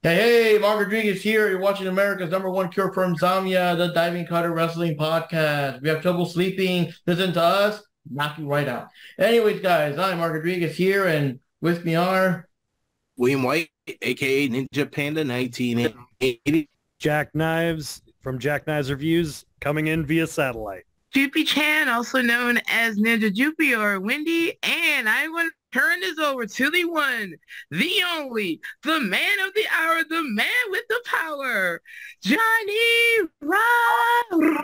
Hey, Mark Rodriguez here. You're watching America's #1 cure for insomnia, the Diving Cutter Wrestling Podcast. If you have trouble sleeping, listen to us, knock you right out. Anyways, guys, I'm Mark Rodriguez here, and with me are William White, aka Ninja Panda 1980. Jack Knives from Jack Knives Reviews, coming in via satellite. Jupi Chan, also known as Ninja Jupi or Wendy, and I want to turn this over to the one, the only, the man of the hour, the man with the power, Johnny Rodriguez.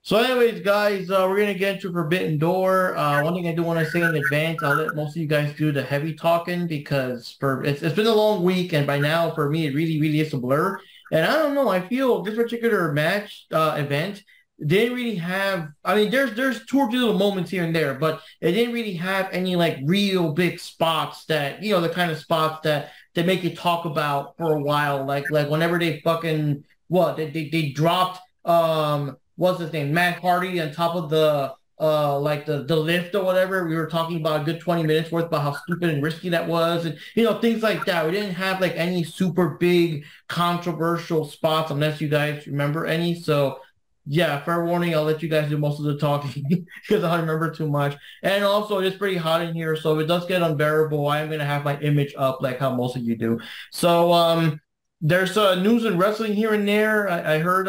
So anyways, guys, we're going to get into Forbidden Door. One thing I do want to say in advance, I'll let most of you guys do the heavy talking because it's been a long week, and by now, for me, it really is a blur. And I don't know, I feel this particular match event didn't really have, I mean, there's two or three little moments here and there, but it didn't really have any like real big spots that, you know, the kind of spots that they make you talk about for a while. Like whenever they fucking, they dropped, what's his name, Matt Hardy on top of the the lift or whatever. We were talking about a good 20 minutes worth about how stupid and risky that was, and you know, things like that. We didn't have like any super big controversial spots unless you guys remember any. So yeah, fair warning, I'll let you guys do most of the talking because I don't remember too much. And also it's pretty hot in here, so if it does get unbearable, I am gonna have my image up like how most of you do. So there's news in wrestling here and there. I heard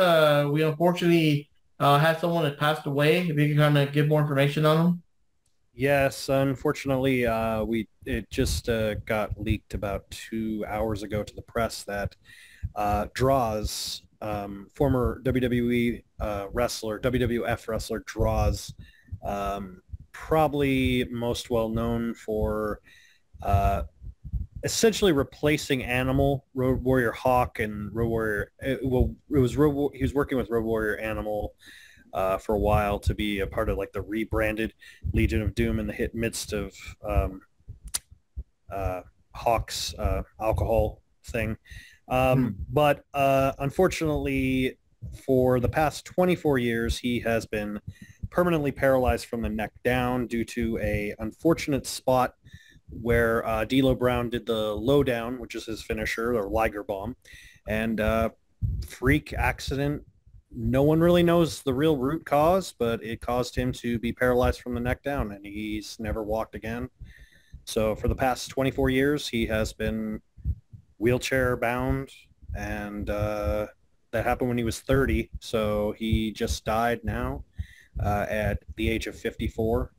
we unfortunately had someone that passed away. If you can kind of give more information on them. Yes, unfortunately, it just got leaked about 2 hours ago to the press that Draws, former WWE wrestler, WWF wrestler Draws, probably most well known for essentially replacing Animal, Road Warrior Hawk, and Road Warrior. He was working with Road Warrior Animal for a while to be a part of like the rebranded Legion of Doom in the midst of Hawk's alcohol thing. But unfortunately, for the past 24 years, he has been permanently paralyzed from the neck down due to a unfortunate spot where D'Lo Brown did the lowdown, which is his finisher, or Liger Bomb, and freak accident. No one really knows the real root cause, but it caused him to be paralyzed from the neck down, and he's never walked again. So for the past 24 years, he has been wheelchair bound, and that happened when he was 30. So he just died now at the age of 54.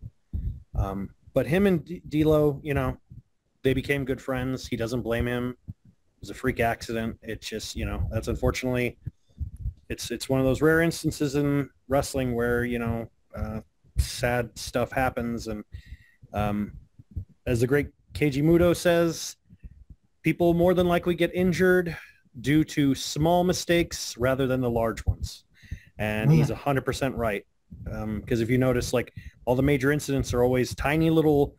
But him and D'Lo, you know, they became good friends. He doesn't blame him. It was a freak accident. It's just, you know, that's unfortunately, it's one of those rare instances in wrestling where, you know, sad stuff happens. And as the great Keiji Muto says, people more than likely get injured due to small mistakes rather than the large ones. And he's 100% right. Because if you notice, like, all the major incidents are always tiny little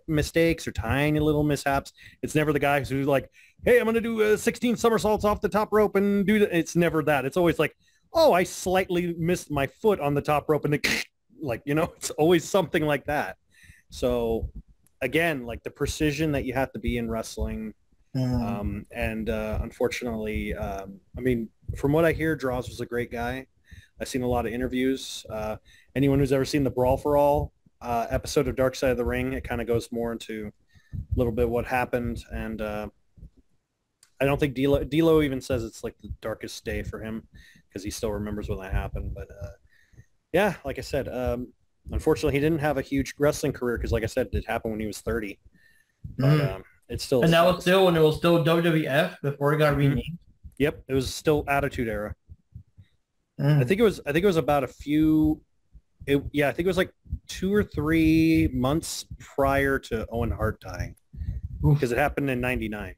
mistakes or tiny little mishaps. It's never the guy who's like, hey, I'm going to do 16 somersaults off the top rope and do that. It's never that. It's always like, oh, I slightly missed my foot on the top rope, and like, you know, it's always something like that. So again, like the precision that you have to be in wrestling. And unfortunately, I mean, from what I hear, Draws was a great guy. I've seen a lot of interviews. Anyone who's ever seen the Brawl for All episode of Dark Side of the Ring, it kind of goes more into a little bit what happened. And I don't think D'Lo even says it's like the darkest day for him because he still remembers when that happened. But yeah, like I said, unfortunately, he didn't have a huge wrestling career because, like I said, it happened when he was 30. But it's still... And that was still when it was still WWF before it got renamed? Yep, it was still Attitude Era. I think it was about a few. I think it was like 2 or 3 months prior to Owen Hart dying, because it happened in '99.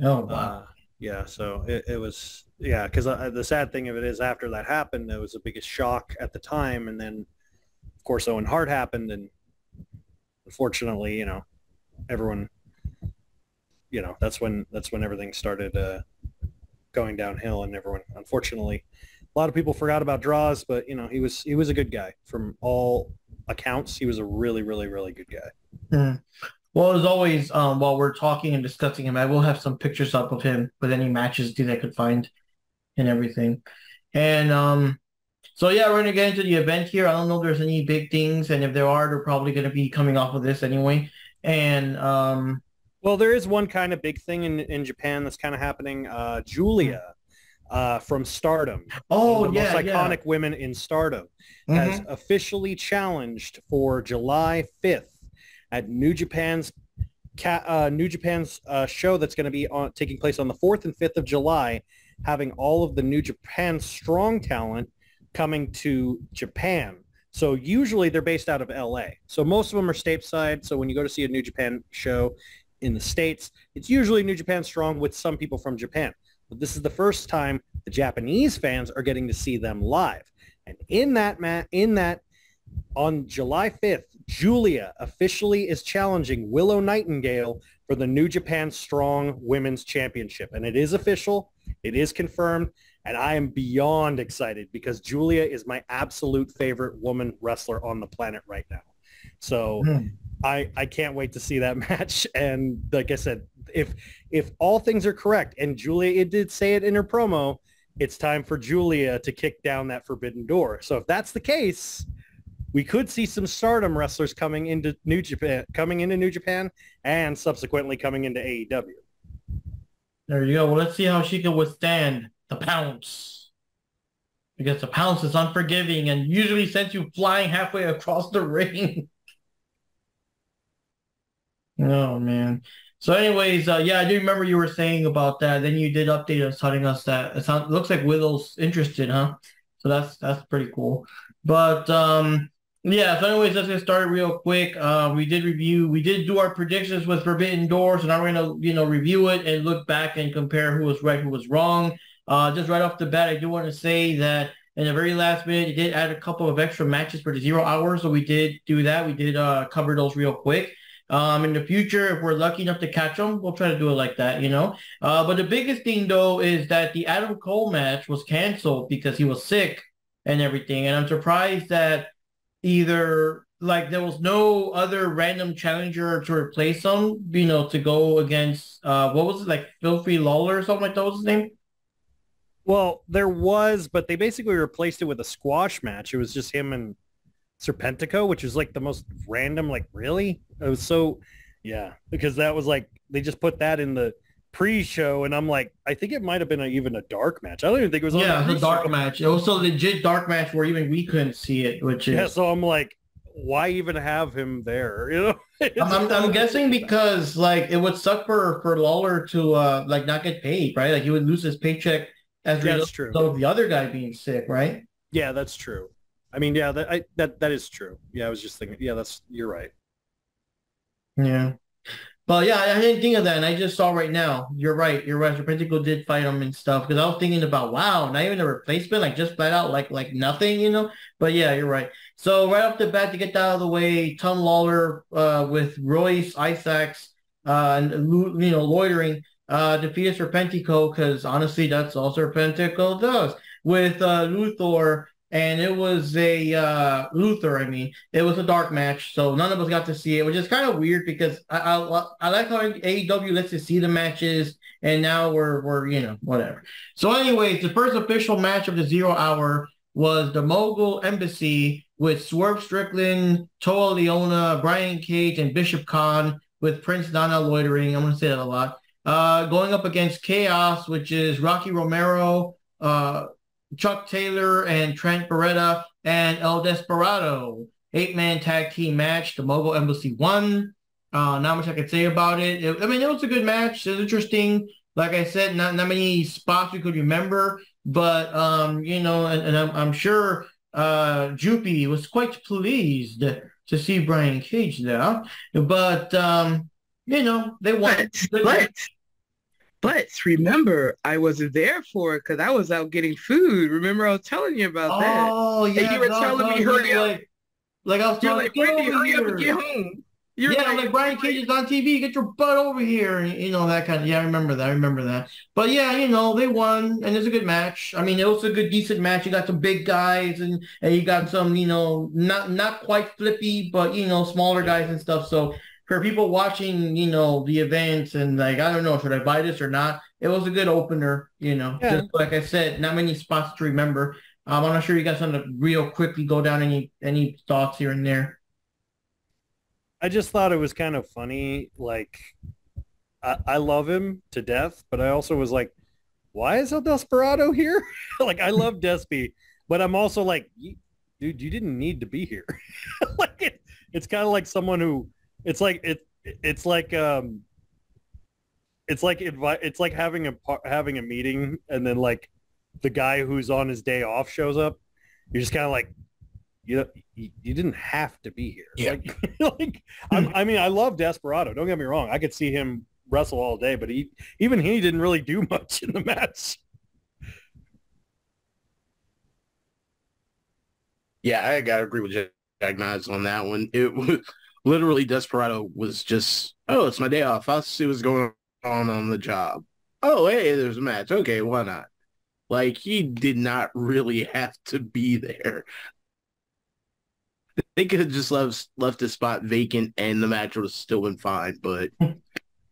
Oh wow! Yeah, so it was because the sad thing of it is after that happened, it was the biggest shock at the time, and then of course Owen Hart happened, and unfortunately, you know, everyone, you know, that's when everything started going downhill, and everyone, unfortunately. A lot of people forgot about Draws, but you know, he was a good guy from all accounts. He was a really good guy. Well, as always, while we're talking and discussing him, I will have some pictures up of him with any matches that I could find and everything. And so yeah, we're gonna get into the event here. I don't know if there's any big things, and if there are, they're probably gonna be coming off of this anyway. And Well, there is one kind of big thing in Japan that's kind of happening. Julia from Stardom, one of the most iconic women in Stardom, has officially challenged for July 5th at New Japan's show that's going to be taking place on the 4th and 5th of July, having all of the New Japan Strong talent coming to Japan. So usually they're based out of LA. So most of them are stateside. So when you go to see a New Japan show in the States, it's usually New Japan Strong with some people from Japan. But this is the first time the Japanese fans are getting to see them live. And in that on July 5th, Julia officially is challenging Willow Nightingale for the New Japan Strong Women's Championship. And it is official. It is confirmed. And I am beyond excited because Julia is my absolute favorite woman wrestler on the planet right now. So I can't wait to see that match. And like I said, if all things are correct, and Julia it did say it in her promo, it's time for Julia to kick down that forbidden door. So if that's the case, we could see some Stardom wrestlers coming into New Japan, and subsequently coming into AEW. There you go. Well, let's see how she can withstand the pounce. Because the pounce is unforgiving and usually sends you flying halfway across the ring. Oh, man. So anyways, yeah, I do remember you were saying about that. Then you did update us, telling us that it looks like Willow's interested, huh? So that's pretty cool. But yeah, so anyways, let's get started real quick. We did do our predictions with Forbidden Door, so now we're gonna, review it and look back and compare who was right, who was wrong. Just right off the bat, I do want to say that in the very last minute, it did add a couple of extra matches for the 0 hour, so we did do that. We did cover those real quick. In the future, if we're lucky enough to catch them, we'll try to do it like that, But the biggest thing, though, is that the Adam Cole match was canceled because he was sick and everything. And I'm surprised that either, there was no other random challenger to replace him, to go against, what was it, Filthy Lawler or something like that was his name? Well, there was, but they basically replaced it with a squash match. It was just him and Serpentico, which was the most random, really? It was so, yeah, because that was they just put that in the pre-show, and I'm I think it might have been even a dark match. I don't even think it was. Yeah, it was a dark match. It was a legit dark match where even we couldn't see it, which is. Yeah, so I'm why even have him there? I'm guessing because it would suck for Lawler to not get paid, right? He would lose his paycheck as a result of the other guy being sick, right? Yeah, that's true. I mean, yeah, that is true. Yeah, I was just thinking. Yeah, you're right. Yeah. But yeah, I didn't think of that, and I just saw right now. You're right. Serpentico did fight him and stuff, because I was thinking about, wow, not even a replacement, just flat out like nothing, But yeah, you're right. So right off the bat, to get that out of the way, Tom Lawler with Royce Isaacs and loitering defeated Serpentico, because honestly, that's all Serpentico does with Luthor. And it was a it was a dark match, so none of us got to see it, which is kind of weird because I like how AEW lets us see the matches, and now we're whatever. So anyways, the first official match of the 0 hour was the Mogul Embassy with Swerve Strickland, Toa Leona, Brian Cage, and Bishop Khan, with Prince Nana loitering. I'm going to say that a lot. Going up against Chaos, which is Rocky Romero, Chuck Taylor and Trent Beretta, and El Desperado. 8-man tag team match. The Mogul Embassy won. Not much I can say about it. It was a good match. It was interesting. Like I said, not many spots we could remember, but and I'm sure Jupi was quite pleased to see Brian Cage there. But they won. But remember, I wasn't there for it because I was out getting food. Remember, I was telling you about that. Oh, yeah. And you were telling me, hurry up. I was telling you, Wendy, hurry up and get home. I'm Brian Cage is on TV. Get your butt over here. And, that kind of, yeah, I remember that. But, yeah, they won, and it's a good match. I mean, it was a good, decent match. You got some big guys, and you got some, not quite flippy, but, smaller guys and stuff. So, for people watching, the events and like, I don't know, should I buy this or not? It was a good opener, Yeah. just like I said, not many spots to remember. I'm not sure you guys want to real quickly go down any thoughts here and there. I just thought it was kind of funny. Like, I love him to death, but I also was like, why is El Desperado here? Like, I love Despy, but I'm also like, dude, you didn't need to be here. Like, it's kind of like someone who, it's like having a meeting, and then like the guy who's on his day off shows up. You're just kind of like, you didn't have to be here. Yeah. Like I mean, I love Desperado. Don't get me wrong. I could see him wrestle all day, but he didn't really do much in the match. Yeah, I gotta agree with Jack Knives on that one. It was literally Desperado was just, oh, it's my day off. I'll see what's going on the job. Oh, hey, there's a match. Okay, why not? Like, he did not really have to be there. They could have just left the spot vacant and the match would have still been fine, but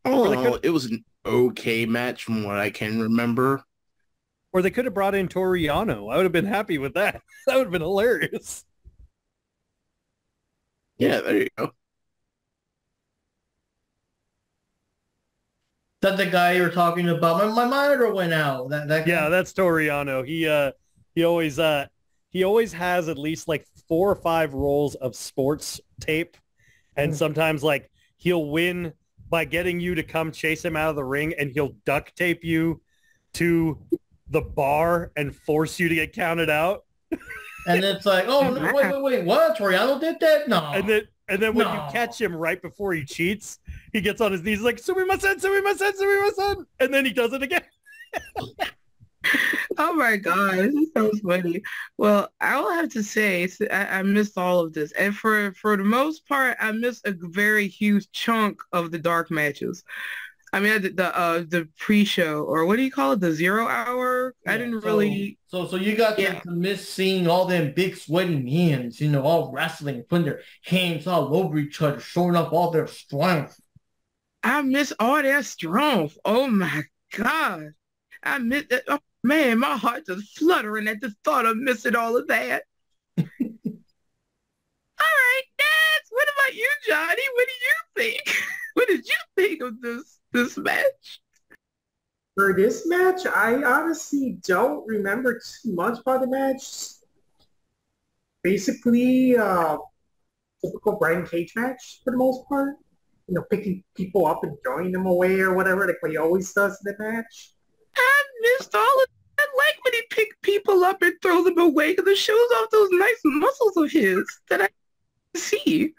it was an okay match from what I can remember. Or they could have brought in Toriano. I would have been happy with that. That would have been hilarious. Yeah, there you go. That the guy you were talking about? My monitor went out. That Yeah, that's Toriano. He always has at least like 4 or 5 rolls of sports tape, and sometimes like he'll win by getting you to come chase him out of the ring, and he'll duct tape you to the bar and force you to get counted out. And it's like, oh no, wait, what? Toriano did that? No. And then when you catch him right before he cheats, he gets on his knees like, sumimasen, and then he does it again. Oh my God, this is so funny. Well, I will have to say I missed all of this. And for the most part, I missed a very huge chunk of the dark matches. I mean, the pre-show, or what do you call it? The 0 hour? Yeah, I didn't really... So you got to miss seeing all them big sweaty hands, all wrestling, putting their hands all over each other, showing up all their strength. I miss all that strength. Oh my God. I miss that. Oh, man, my heart just fluttering at the thought of missing all of that. All right, Dad. What about you, Johnny? What do you think? What did you think of this match? For this match, I honestly don't remember too much about the match. Basically, typical Brian Cage match for the most part. Picking people up and throwing them away or whatever, like what he always does in the match. I missed all of that. I like when he picked people up and throw them away because it shows off those nice muscles of his that I see.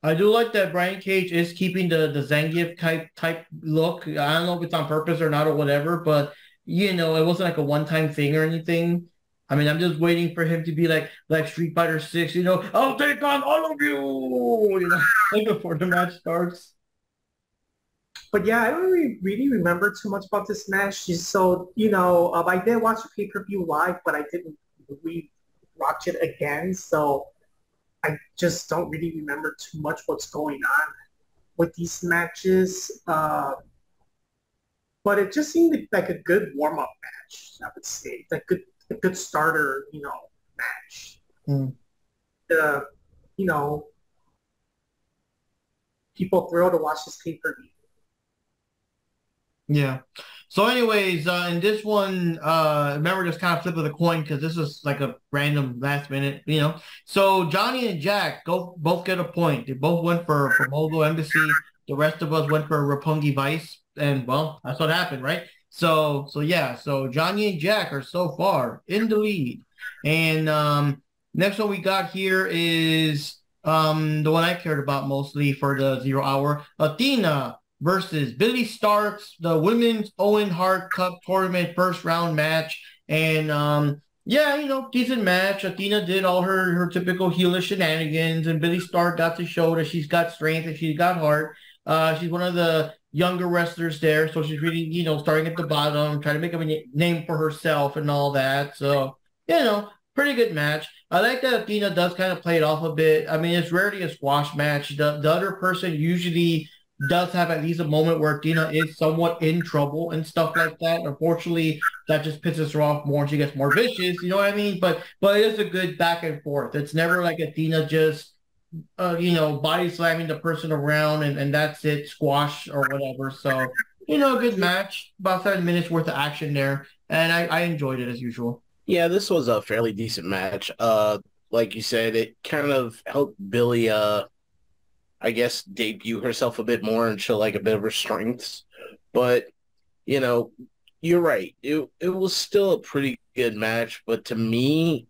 I do like that Brian Cage is keeping the Zangief type look. I don't know if it's on purpose or not or whatever, but it wasn't like a one-time thing or anything. I mean, I'm just waiting for him to be like Street Fighter 6, I'll take on all of you, before the match starts. But yeah, I don't really remember too much about this match. So, I did watch the pay-per-view live, but I didn't re-watch it again. So I just don't really remember too much what's going on with these matches. But it just seemed like a good warm-up match, I would say. Like a good starter, match. People thrilled to watch this pay-per-view. Yeah. So anyways, in this one, remember just kind of flip of the coin because this is like a random last minute, So Johnny and Jack both get a point. They both went for Mogul Embassy. The rest of us went for Roppongi Vice. And, well, that's what happened, right? So yeah. So Johnny and Jack are so far in the lead. And next one we got here is the one I cared about mostly for the 0 hour. Athena versus Billy Starks, the Women's Owen Hart Cup Tournament first round match. And decent match. Athena did all her typical heelish shenanigans, and Billy Stark got to show that she's got strength and she's got heart. She's one of the younger wrestlers there, so she's really, starting at the bottom, trying to make a name for herself and all that. So, pretty good match. I like that Athena does kind of play it off a bit. I mean, it's rarely a squash match. The other person usually does have at least a moment where Athena is somewhat in trouble and stuff like that. Unfortunately, that just pisses her off more and she gets more vicious. You know what I mean? But it is a good back and forth. It's never like Athena just body slamming the person around and that's it, squash or whatever. So, good match. About 7 minutes worth of action there. And I enjoyed it as usual. Yeah, this was a fairly decent match. Like you said, it kind of helped Billy, I guess, debut herself a bit more and show like a bit of her strengths. But, you're right. It was still a pretty good match. But to me,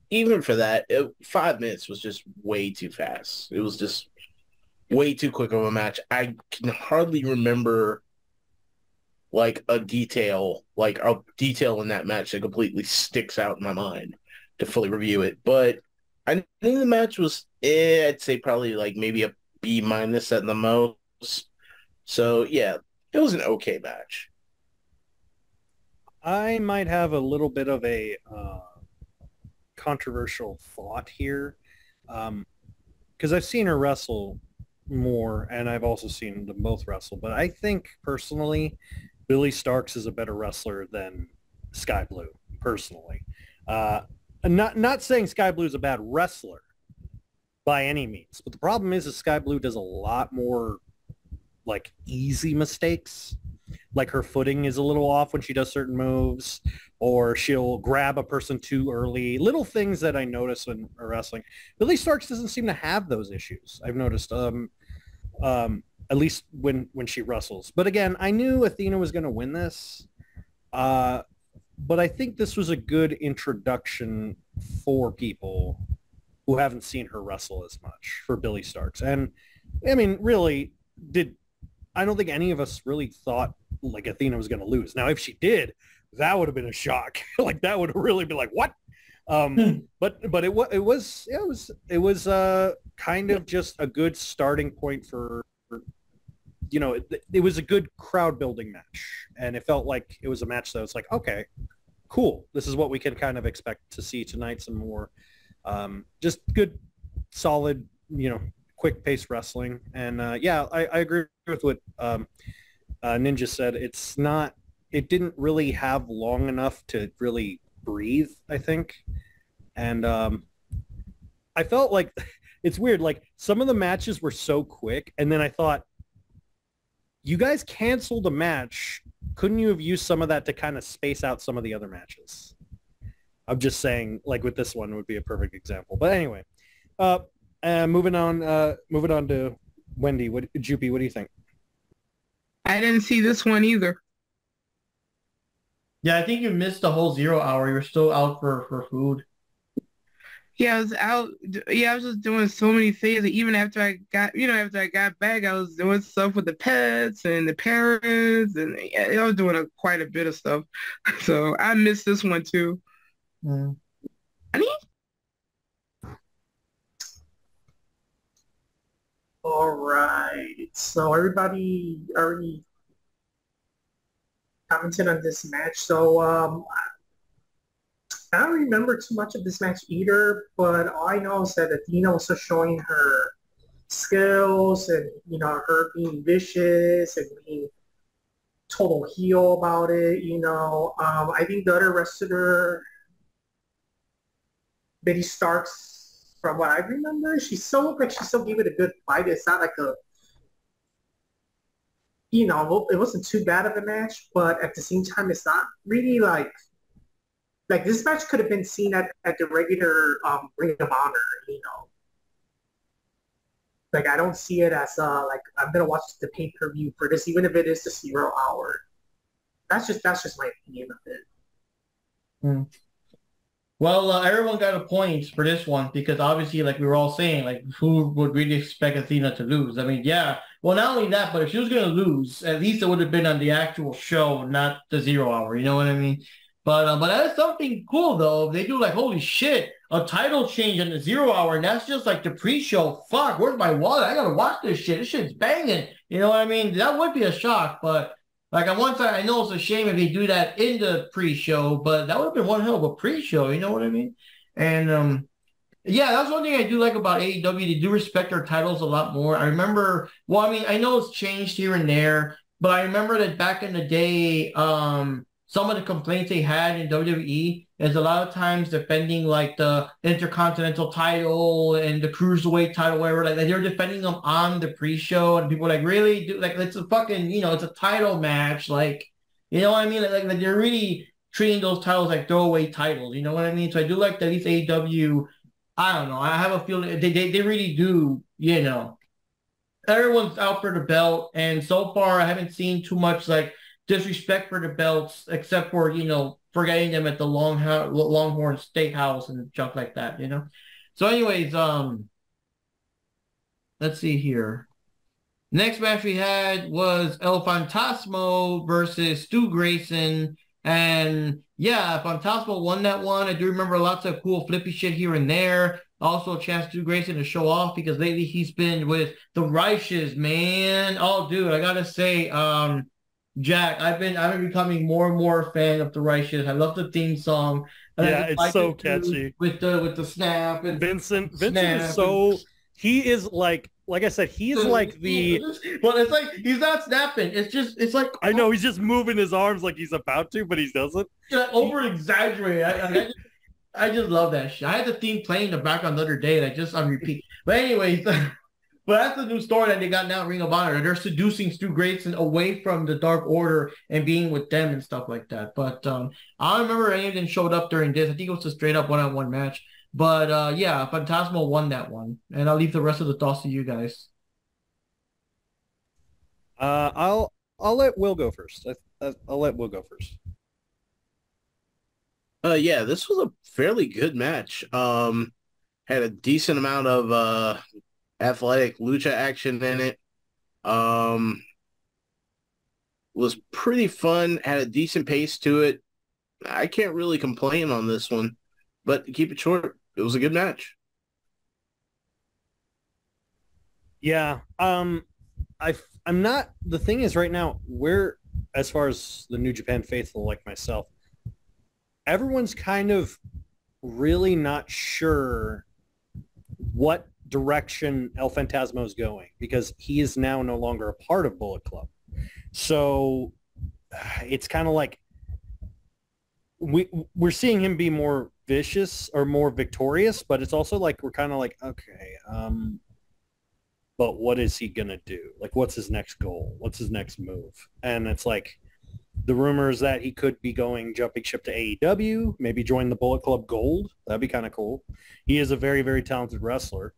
even for that, 5 minutes was just way too fast. It was just way too quick of a match. I can hardly remember like a detail in that match that completely sticks out in my mind to fully review it. But I think the match was, I'd say probably like maybe a B- at the most. So yeah, it was an okay match. I might have a little bit of a controversial thought here, because I've seen her wrestle more, and I've also seen them both wrestle. But I think personally, Billy Starks is a better wrestler than Sky Blue. Personally, not saying Sky Blue is a bad wrestler by any means, but the problem is Sky Blue does a lot more like easy mistakes. Like her footing is a little off when she does certain moves, or she'll grab a person too early. Little things that I notice when wrestling. Billy Starks doesn't seem to have those issues. I've noticed, at least when she wrestles. But again, I knew Athena was going to win this, but I think this was a good introduction for people who haven't seen her wrestle as much for Billy Starks. And I mean, really, I don't think any of us really thought like Athena was going to lose. Now, if she did, that would have been a shock. Like that would have really been like, what? But it was kind of just a good starting point for, it was a good crowd building match, and it felt like it was a match that was like, okay, cool. This is what we can kind of expect to see tonight. Some more, just good, solid, quick pace wrestling. And I agree with what Ninja said. It didn't really have long enough to really breathe, I think. And I felt like it's weird. Like some of the matches were so quick, and then I thought, you guys canceled a match. Couldn't you have used some of that to kind of space out some of the other matches? I'm just saying, like with this one would be a perfect example. But anyway, moving on to Wendy. Jupi, what do you think? I didn't see this one either. Yeah, I think you missed the whole 0 hour. You were still out for food. Yeah, I was out. Yeah, I was just doing so many things. Even after I got back, I was doing stuff with the pets and the parents, and yeah, I was doing quite a bit of stuff. So I missed this one too. Mm. All right. So everybody already commented on this match. So I don't remember too much of this match either, but all I know is that Athena was just showing her skills and, her being vicious and being total heel about it, I think the other wrestler, Betty Starks, from what I remember, she still gave it a good fight. It's not like it wasn't too bad of a match, but at the same time, it's not really like this match could have been seen at the regular Ring of Honor, Like I don't see it as like I'm gonna watch the pay-per-view for this, even if it is the 0 hour. That's just my opinion of it. Mm. Well, everyone got a point for this one because obviously, like we were all saying, like who would really expect Athena to lose? I mean, yeah. Well, not only that, but if she was going to lose, at least it would have been on the actual show, not the 0 hour. You know what I mean? But that is something cool though. They do like, holy shit, a title change in the 0 hour, and that's just like the pre-show. Fuck, where's my wallet? I gotta watch this shit. This shit's banging. You know what I mean? That would be a shock, but Like on one side, I know it's a shame if they do that in the pre-show, but that would have been one hell of a pre-show. You know what I mean? And yeah, that's one thing I do like about AEW. They do respect their titles a lot more. I remember, well, I mean, I know it's changed here and there, but I remember that back in the day, some of the complaints they had in WWE is a lot of times defending like the Intercontinental title and the Cruiserweight title, whatever. Like they're defending them on the pre-show, and people like really do like it's a fucking it's a title match, like you know what I mean? Like they're really treating those titles like throwaway titles. You know what I mean? So I do like that at least AEW. I don't know. I have a feeling they really do. Everyone's out for the belt, and so far I haven't seen too much like disrespect for the belts, except for forgetting them at the Longhorn Steakhouse and junk like that. So, anyways, let's see here. Next match we had was El Fantasmo versus Stu Grayson. And yeah, Fantasmo won that one. I do remember lots of cool flippy shit here and there. Also a chance to Grayson to show off because lately he's been with the Reiches, man. Oh, dude, I gotta say, Jack, I've been becoming more and more a fan of the Reiches. I love the theme song. And yeah, it's so catchy with the snap and Vincent is so he is like I said, he's like the well, it's like he's not snapping. It's like I know he's just moving his arms like he's about to, but he doesn't. Over exaggerate. I just love that shit. I had the theme playing in the background the other day, and I just on repeat. But anyways, but that's the new story that they got now at Ring of Honor. They're seducing Stu Grayson away from the Dark Order and being with them and stuff like that. But I don't remember any of them showed up during this. I think it was a straight up one-on-one match. But yeah, Phantasmo won that one, and I'll leave the rest of the thoughts to you guys. I'll let Will go first. I'll let Will go first. Yeah, this was a fairly good match. Had a decent amount of athletic lucha action in it. Was pretty fun. Had a decent pace to it. I can't really complain on this one, but to keep it short, it was a good match. Yeah. I'm not. The thing is, right now, as far as the New Japan faithful like myself, everyone's kind of really not sure what direction El Fantasmo is going because he is now no longer a part of Bullet Club. So it's kind of like we're seeing him be more vicious or more victorious, but it's also like we're kind of like, okay, but what is he gonna do? Like, what's his next goal? What's his next move? And it's like the rumors that he could be jumping ship to AEW, maybe join the Bullet Club Gold. That'd be kind of cool. He is a very, very talented wrestler.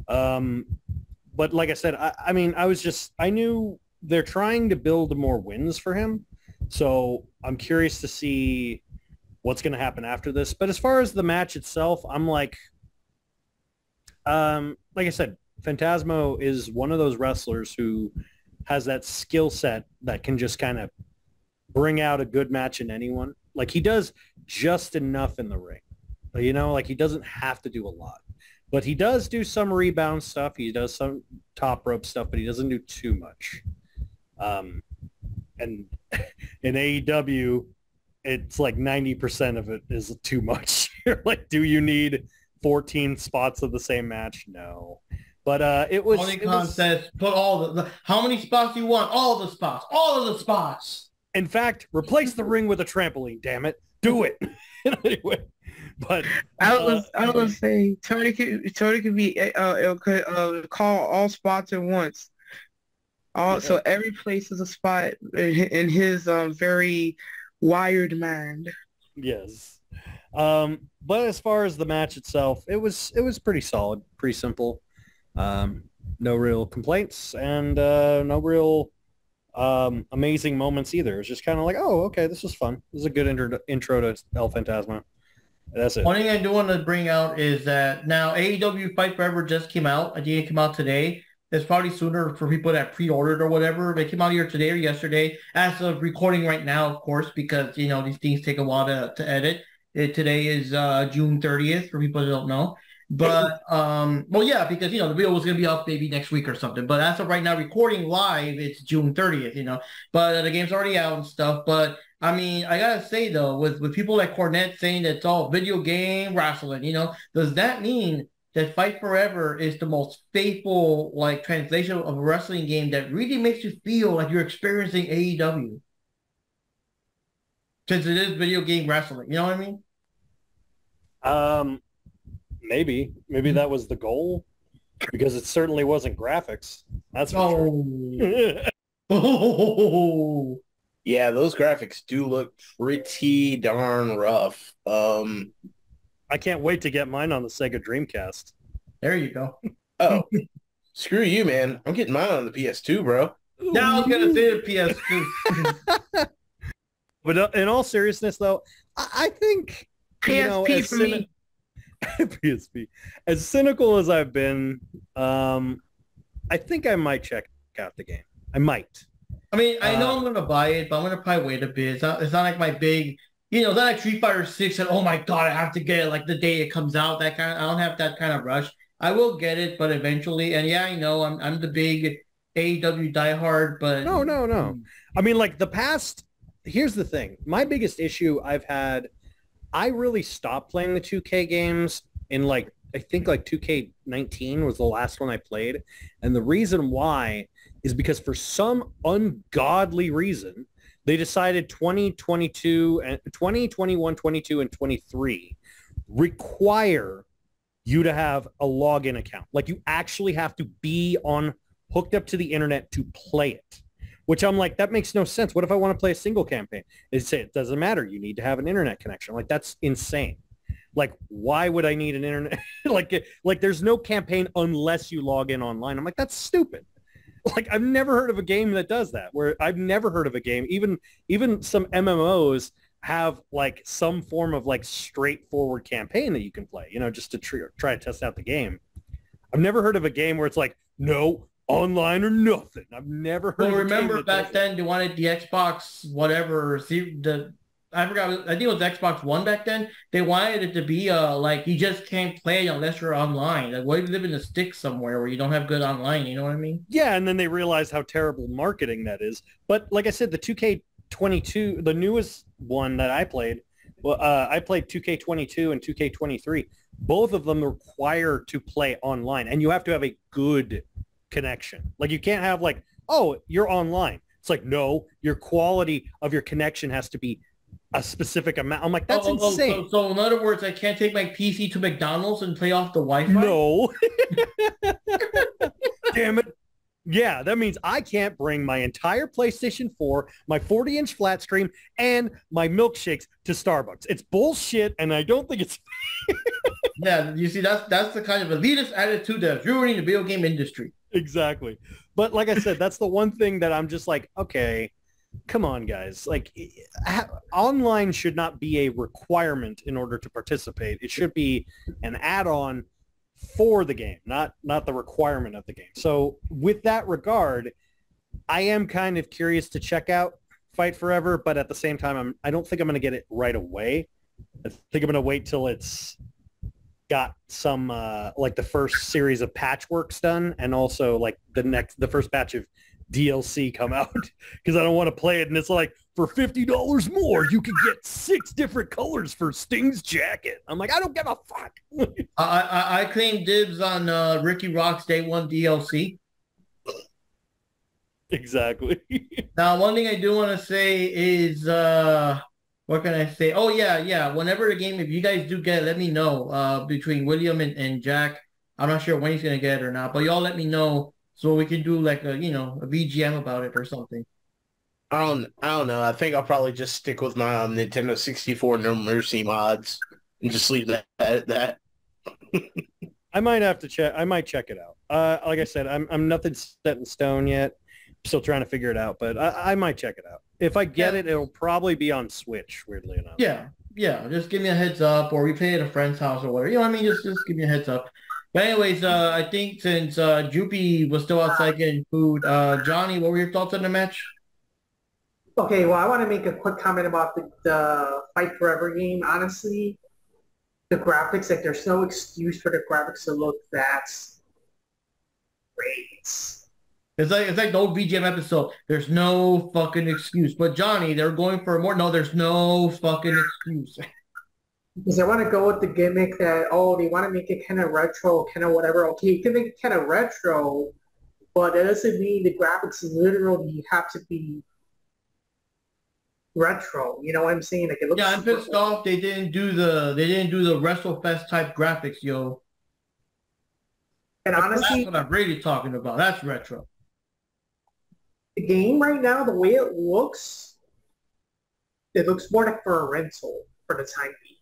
But like I said, I mean, I knew they're trying to build more wins for him. So I'm curious to see what's going to happen after this. But as far as the match itself, I'm like I said, Phantasmo is one of those wrestlers who has that skill set that can just kind of bring out a good match in anyone. Like he does just enough in the ring, like he doesn't have to do a lot, but he does do some rebound stuff. He does some top rope stuff, but he doesn't do too much. And in AEW, it's like 90% of it is too much. You're like, do you need 14 spots of the same match? No. But it was... Only contest, put all the... How many spots do you want? All the spots. All of the spots. In fact, replace the ring with a trampoline, damn it. Do it. Anyway, but... I was gonna say, Tony could be... call all spots at once. So every place is a spot in his very wired mind. Yes. But as far as the match itself, it was pretty solid, pretty simple. No real complaints and no real amazing moments either. It's just kind of like, oh, okay, this was fun. This is a good intro to El Fantasma. That's it. One thing I do want to bring out is that now AEW Fight Forever just came out. I think it came out today. It's probably sooner for people that pre-ordered or whatever. They came out either today or yesterday. As of recording right now, of course, because, these things take a while to edit. Today is June 30th, for people that don't know. But well, yeah, because the video was gonna be up maybe next week or something. But as of right now, recording live, it's June 30th. But the game's already out and stuff. But I mean, I gotta say though, with people like Cornette saying that it's all video game wrestling, does that mean that Fight Forever is the most faithful like translation of a wrestling game that really makes you feel like you're experiencing AEW? Since it is video game wrestling, you know what I mean? Maybe that was the goal, because it certainly wasn't graphics. That's for sure. Oh. Yeah, those graphics do look pretty darn rough. I can't wait to get mine on the Sega Dreamcast. There you go. Oh, screw you, man. I'm getting mine on the PS2, bro. Now I was gonna say the PS2. But in all seriousnness, though, I think PSP for me. PSP. As cynical as I've been, I think I might check out the game. I might. I mean, I know I'm gonna buy it, but I'm gonna probably wait a bit. It's not like my big, it's not like Street Fighter 6 and oh my god, I have to get it like the day it comes out. I don't have that kind of rush. I will get it, but eventually. And yeah, I know I'm the big AEW diehard, but no. I mean, like here's the thing. My biggest issue I've had, I really stopped playing the 2K games in I think 2K19 was the last one I played. And the reason why is because for some ungodly reason, they decided 2022 and 2021, 22, and 23 require you to have a login account. Like you actually have to be hooked up to the internet to play it, which I'm like, that makes no sense. What if I want to play a single campaign? They say it doesn't matter. You need to have an internet connection. Like that's insane. Like, why would I need an internet? like there's no campaign unless you log in online. I'm like, that's stupid. Like I've never heard of a game that does that, where I've never heard of a game. Even some MMOs have like some form of like straightforward campaign that you can play, just to try to test out the game. I've never heard of a game where it's like, no, online or nothing. I've never heard of a game. Remember back then they wanted the Xbox whatever, I forgot. I think it was Xbox One back then. They wanted it to be like you just can't play it unless you're online. Like, what if you live in a stick somewhere where you don't have good online? You know what I mean? Yeah, and then they realized how terrible marketing that is. But like I said, the 2K22, the newest one that I played, I played 2K22 and 2K23. Both of them require to play online, and you have to have a good connection. Like you can't have like, oh, you're online. It's like, no, your quality of your connection has to be a specific amount. I'm like, that's insane. So in other words, I can't take my PC to McDonald's and play off the Wi-Fi? No. Damn it. Yeah, that means I can't bring my entire PlayStation 4, my 40-inch flat screen, and my milkshakes to Starbucks. It's bullshit, and I don't think it's... Yeah, you see, that's the kind of elitist attitude that's ruining the video game industry. Exactly. But like I said, that's the one thing that I'm just like, okay, come on, guys. Like, online should not be a requirement in order to participate. It should be an add-on for the game, not the requirement of the game. So with that regard, I am kind of curious to check out Fight Forever, but at the same time, I don't think I'm going to get it right away. I think I'm going to wait till it's got some like the first series of patchworks done, and also like the first batch of DLC come out, because I don't want to play it and it's like, for $50 more you can get 6 different colors for Sting's jacket. I'm like, I don't give a fuck. I claim dibs on Ricky Rock's Day 1 DLC. Exactly. Now, one thing I do want to say is, what can I say? Oh, yeah. Whenever the game, if you guys do get it, let me know. Between William and Jack, I'm not sure when he's going to get it or not, but y'all let me know so we can do like a VGM about it or something. I don't know. I think I'll probably just stick with my Nintendo 64 No Mercy mods and just leave that at that. I might have to check. I might check it out. Like I said, I'm nothing set in stone yet. Still trying to figure it out, but I might check it out. If I get it, it'll probably be on Switch, weirdly enough. Yeah. Just give me a heads up, or we play at a friend's house or whatever. You know what I mean? Just give me a heads up. But anyways, I think since Jupi was still outside getting food, Johnny, what were your thoughts on the match? Okay, well, I want to make a quick comment about the Fight Forever game. Honestly, the graphics, like there's no excuse for the graphics to look that great. It's like the old BGM episode. There's no fucking excuse. But Johnny, they're going for more. No, there's no fucking excuse. Because I want to go with the gimmick that, oh, they want to make it kind of retro, kind of whatever. Okay, you can make it kind of retro, but that doesn't mean the graphics literally have to be retro. You know what I'm saying? Like it looks. Yeah, I'm pissed off. They didn't do the WrestleFest type graphics, yo. And honestly, that's what I'm really talking about. That's retro. the game right now, the way it looks more like for a rental for the time being.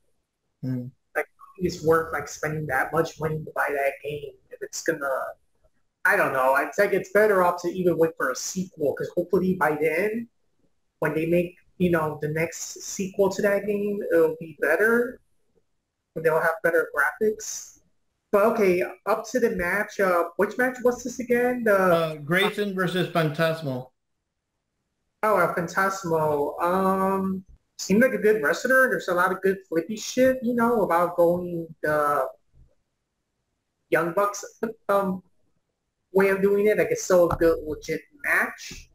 Mm. Like it's worth like spending that much money to buy that game if it's gonna. I don't know. I think it's better off to even wait for a sequel because hopefully by then, when they make the next sequel to that game, it'll be better. They'll have better graphics. But okay, up to the match. Which match was this again? Grayson versus Phantasmo. Phantasmo. Seemed like a good wrestler. There's a lot of good flippy shit, about going the Young Bucks way of doing it. Like it's so a good, legit match.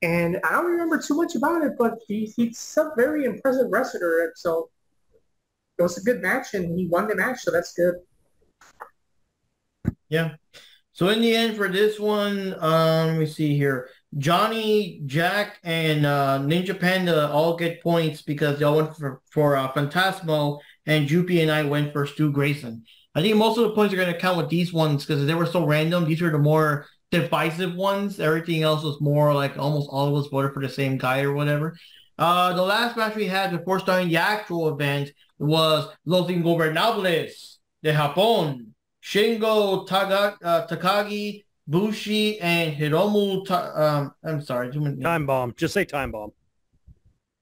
And I don't remember too much about it, but he's a very impressive wrestler. So it was a good match, and he won the match, so that's good. Yeah. So in the end for this one, let me see here. Johnny, Jack, and Ninja Panda all get points because they all went for Phantasmo, and Jupi and I went for Stu Grayson. I think most of the points are going to count with these ones because they were so random. These are the more divisive ones. Everything else was more like almost all of us voted for the same guy or whatever. The last match we had before starting the actual event was Los Ingobernables de Japón. Shingo Takagi, Bushi, and Hiromu. I'm sorry. Time Bomb. Just say Time Bomb.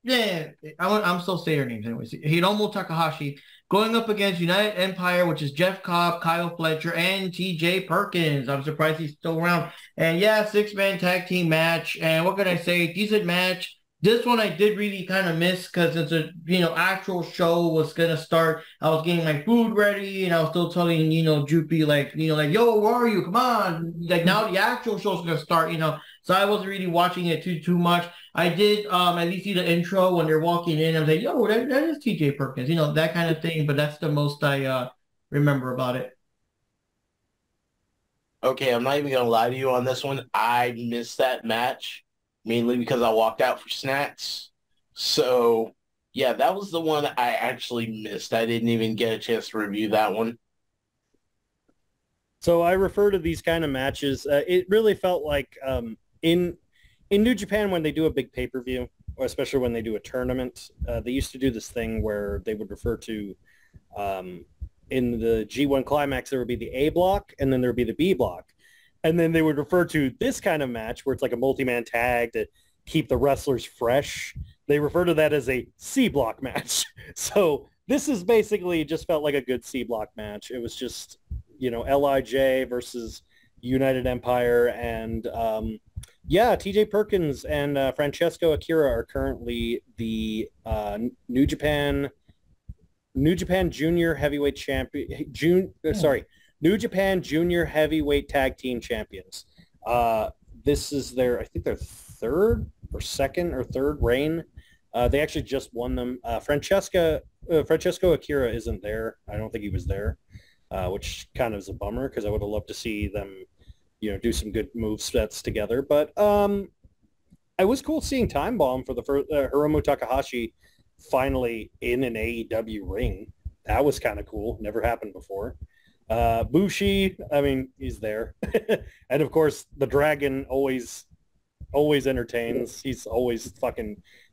Yeah, I'm still saying their names anyways. Hiromu Takahashi going up against United Empire, which is Jeff Cobb, Kyle Fletcher, and TJ Perkins. I'm surprised he's still around. And yeah, 6-man tag team match. And what can I say? Decent match. This one I did really kind of miss because it's a actual show was gonna start. I was getting my food ready and I was still telling Jupi like yo, where are you? Come on! Like now the actual show's gonna start. So I wasn't really watching it too much. I did at least see the intro when they're walking in. I was like, yo, that is TJ Perkins, that kind of thing. But that's the most I remember about it. Okay, I'm not even gonna lie to you on this one. I missed that match. Mainly because I walked out for snacks. So, yeah, that was the one I actually missed. I didn't even get a chance to review that one. So I refer to these kind of matches. It really felt like in New Japan when they do a big pay-per-view, or especially when they do a tournament, they used to do this thing where they would refer to in the G1 Climax, there would be the A block, and then there would be the B block. And then they would refer to this kind of match where it's like a multi-man tag to keep the wrestlers fresh. They refer to that as a C block match. So this is basically just felt like a good C block match. It was just, LIJ versus United Empire. And TJ Perkins and Francesco Akira are currently the New Japan Junior Heavyweight Champion. New Japan Junior Heavyweight Tag Team Champions. This is their third or second or third reign. They actually just won them. Francesco Akira isn't there. I don't think he was there, which kind of is a bummer because I would have loved to see them, do some good move sets together. But it was cool seeing Time Bomb for the first Hiromu Takahashi finally in an AEW ring. That was kind of cool. Never happened before. Bushi, he's there. And of course, the Dragon always entertains. He's always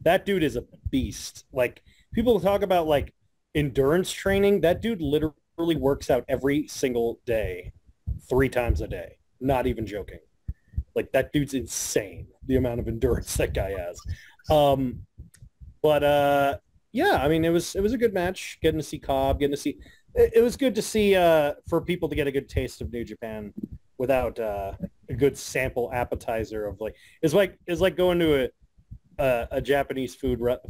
that dude is a beast. Like, people talk about, like, endurance training. That dude literally works out every single day, 3 times a day. Not even joking. Like, that dude's insane, the amount of endurance that guy has. It was a good match. Getting to see Cobb, it was good to see for people to get a good taste of New Japan without a good sample appetizer of it's like going to a Japanese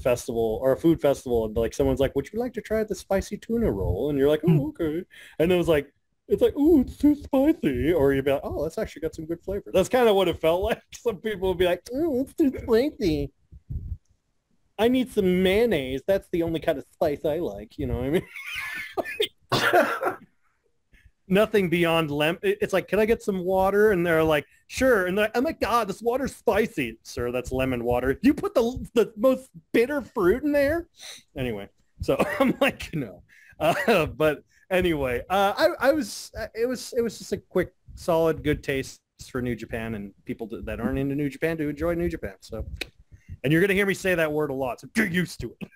festival or a food festival, and like someone's like, "Would you like to try the spicy tuna roll?" And you're like, "Oh, okay." And it was like, it's like, "Ooh, it's too spicy," or you'd be like, "Oh, that's actually got some good flavor." That's kind of what it felt like. Some people would be like, "Oh, it's too spicy. I need some mayonnaise. That's the only kind of spice I like." You know what I mean? Nothing beyond lemon. It's like, "Can I get some water?" And they're like, "Sure." And they're like, "Oh my God, this water's spicy." "Sir, that's lemon water. You put the most bitter fruit in there?" Anyway, so I'm like, no. But anyway, I was, it was just a quick, solid, good taste for New Japan and people that aren't into New Japan to enjoy New Japan. So, and you're going to hear me say that word a lot, so get used to it.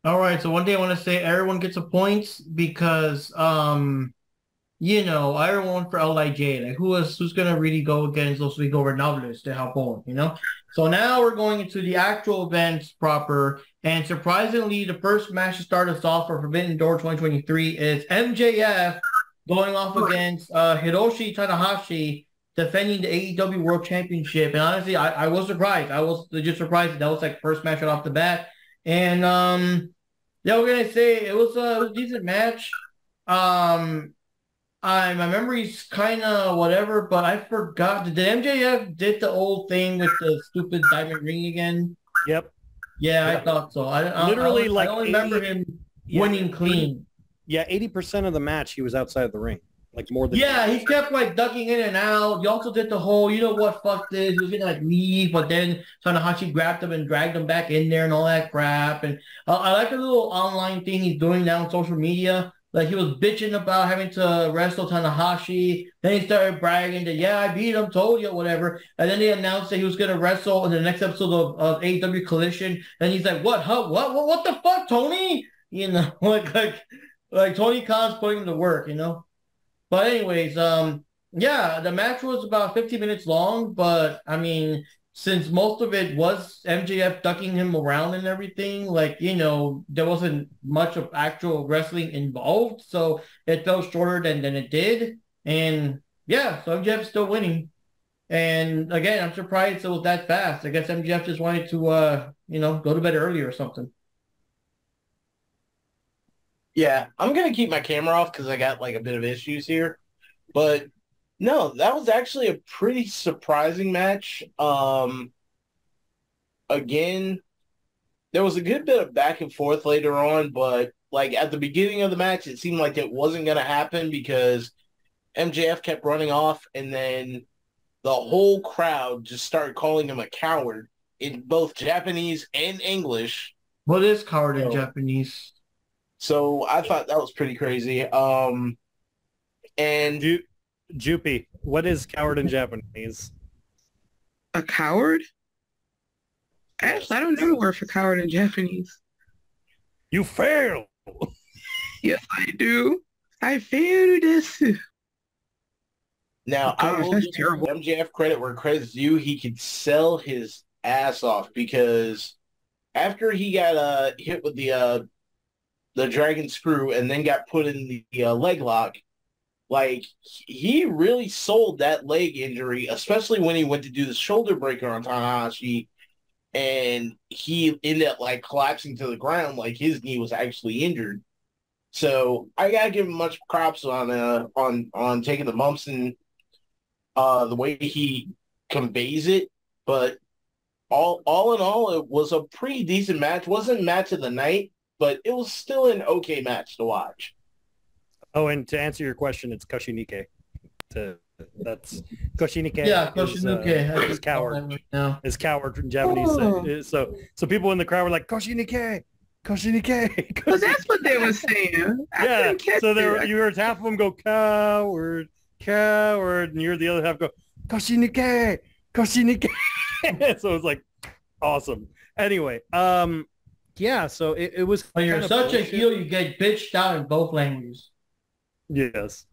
All right, so one day I want to say everyone gets a point because, you know, everyone for LIJ, like who's gonna really go against those we go Randomness to help on, you know? So now we're going into the actual events proper, and surprisingly, the first match to start us off for Forbidden Door 2023 is MJF going off against Hiroshi Tanahashi defending the AEW World Championship. And honestly, I was surprised. I was legit surprised that was like first match right off the bat. And yeah, we're gonna say it was a decent match. My memory's kind of whatever, but I forgot. Did MJF did the old thing with the stupid diamond ring again? Yep. Yeah, I thought so. Literally, I don't remember him winning clean. Yeah, 80% of the match he was outside of the ring, like more than. Yeah, he kept like ducking in and out. He also did the whole, you know what, fuck this. He was gonna like leave, but then Tanahashi grabbed him and dragged him back in there and all that crap. And I like the little online thing he's doing now on social media. Like he was bitching about having to wrestle Tanahashi. Then he started bragging that, yeah, I beat him, told you, whatever. And then they announced that he was going to wrestle in the next episode of AEW Collision. And he's like, what, huh? What the fuck, Tony? You know, like Tony Khan's putting him to work, you know? But anyways, yeah, the match was about 50 minutes long. But, I mean, since most of it was MJF ducking him around and everything, like, you know, there wasn't much of actual wrestling involved. So it felt shorter than it did. And yeah, so MJF's still winning. And again, I'm surprised it was that fast. I guess MJF just wanted to, you know, go to bed early or something. Yeah, I'm going to keep my camera off because I got like a bit of issues here. But no, that was actually a pretty surprising match. Again, there was a good bit of back and forth later on, but like at the beginning of the match, it seemed like it wasn't going to happen because MJF kept running off, and then the whole crowd just started calling him a coward in both Japanese and English. What is coward in Japanese? So I thought that was pretty crazy. And Jupi, what is coward in Japanese? A coward? Actually, I don't know the word for coward in Japanese. You fail. Yes, I do. I failed this. Now, I will give MJF credit where credit's due. He could sell his ass off because after he got hit with the dragon screw and then got put in the leg lock, like, he really sold that leg injury, especially when he went to do the shoulder breaker on Tanahashi, and he ended up, like, collapsing to the ground like his knee was actually injured. So I gotta give him much props on taking the bumps and the way he conveys it. But all in all, it was a pretty decent match. Wasn't match of the night, but it was still an okay match to watch. Oh, and to answer your question, it's Koshinike. That's Koshinike. Yeah, Koshinike is coward. Right is coward in Japanese. So people in the crowd were like, Koshinike, Koshinike. Well, that's what they were saying. Yeah. So you heard half of them go coward, coward, and you heard the other half go Koshinike, Koshinike. So it was like awesome. Anyway, yeah. So it was. When you're such a heel, you get bitched out in both languages. Yes.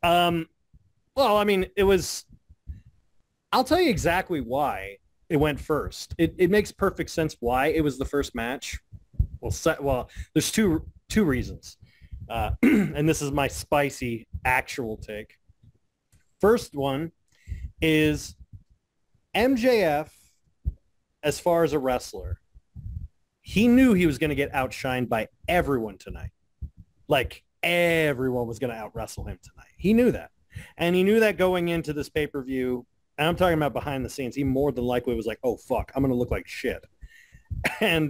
Well, I mean, it was. I'll tell you exactly why it went first. It makes perfect sense why it was the first match. Well, there's two reasons, and this is my spicy actual take. First one is MJF as far as a wrestler, he knew he was going to get outshined by everyone tonight. Like, everyone was going to out-wrestle him tonight. He knew that. And he knew that going into this pay-per-view, and I'm talking about behind the scenes, he more than likely was like, oh, fuck, I'm going to look like shit. And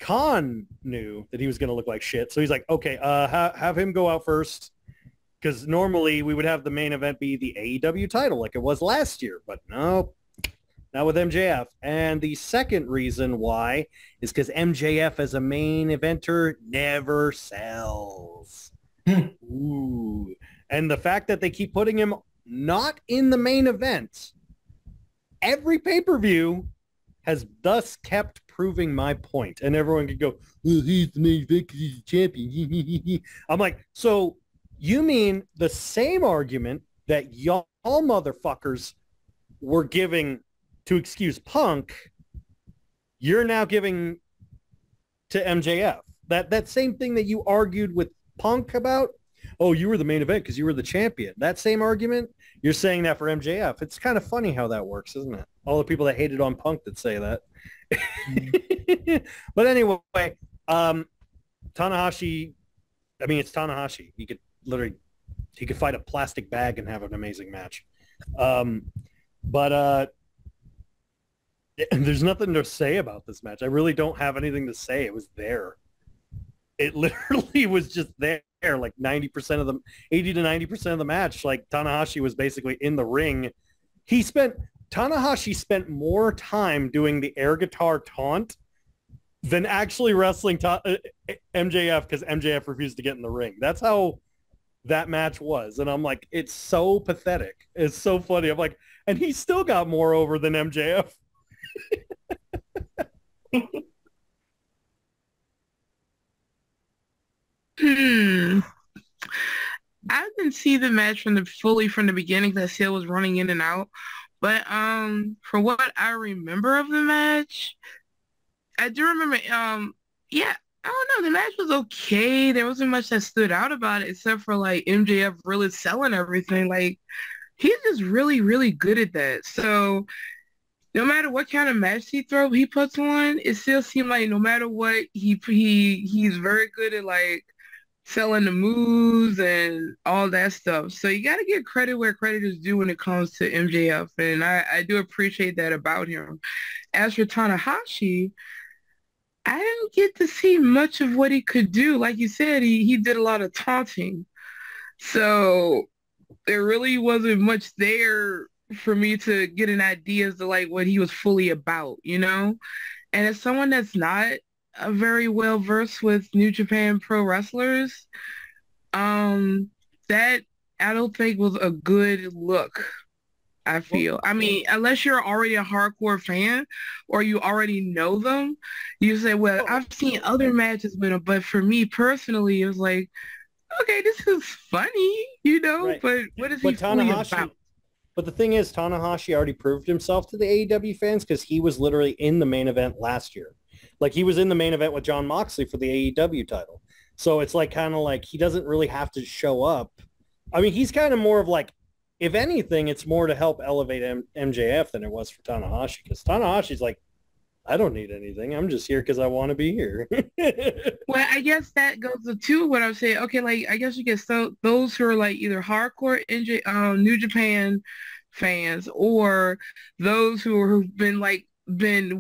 Khan knew that he was going to look like shit. So he's like, okay, have him go out first. Because normally we would have the main event be the AEW title like it was last year. But no, not with MJF. And the second reason why is because MJF as a main eventer never sells. Ooh. And the fact that they keep putting him not in the main event, every pay-per-view has thus kept proving my point. And everyone could go, well, he's the main event because he's a champion. I'm like, so you mean the same argument that y'all motherfuckers were giving to excuse Punk, you're now giving to MJF. That same thing that you argued with Punk about, oh, you were the main event because you were the champion. That same argument, you're saying that for MJF. It's kind of funny how that works, isn't it? All the people that hated on Punk that say that. But anyway, Tanahashi, I mean, it's Tanahashi. He could fight a plastic bag and have an amazing match. But there's nothing to say about this match. I really don't have anything to say. It was there. It literally was just there. Like 90% of the 80 to 90% of the match, like Tanahashi was basically in the ring. Tanahashi spent more time doing the air guitar taunt than actually wrestling MJF because MJF refused to get in the ring. That's how that match was. And I'm like, it's so pathetic. It's so funny. I'm like, and he still got more over than MJF. I didn't see the match from the beginning because I still was running in and out. But for what I remember of the match, I do remember yeah, I don't know, the match was okay. There wasn't much that stood out about it except for like MJF really selling everything. Like he's just really, really good at that. So no matter what kind of match he puts on, it still seemed like no matter what he's very good at like selling the moves and all that stuff. So you got to give credit where credit is due when it comes to MJF, and I do appreciate that about him. As for Tanahashi, I didn't get to see much of what he could do. Like you said, he did a lot of taunting, so there really wasn't much there for me to get an idea as to like what he was fully about, you know? And as someone that's not very well versed with New Japan Pro wrestlers, that I don't think was a good look, I feel. I mean, unless you're already a hardcore fan or you already know them, you say, well, I've seen other matches with them, but for me personally, it was like, okay, this is funny, you know, right. But what is he fully about? But the thing is, Tanahashi already proved himself to the AEW fans because he was literally in the main event last year. Like he was in the main event with Jon Moxley for the AEW title. So it's like kind of like he doesn't really have to show up. I mean, he's kind of more of like, if anything, it's more to help elevate MJF than it was for Tanahashi because Tanahashi's like, I don't need anything. I'm just here because I want to be here. Well, I guess that goes to what I'm saying. Okay, like I guess you get those who are like either hardcore New Japan fans or those who've been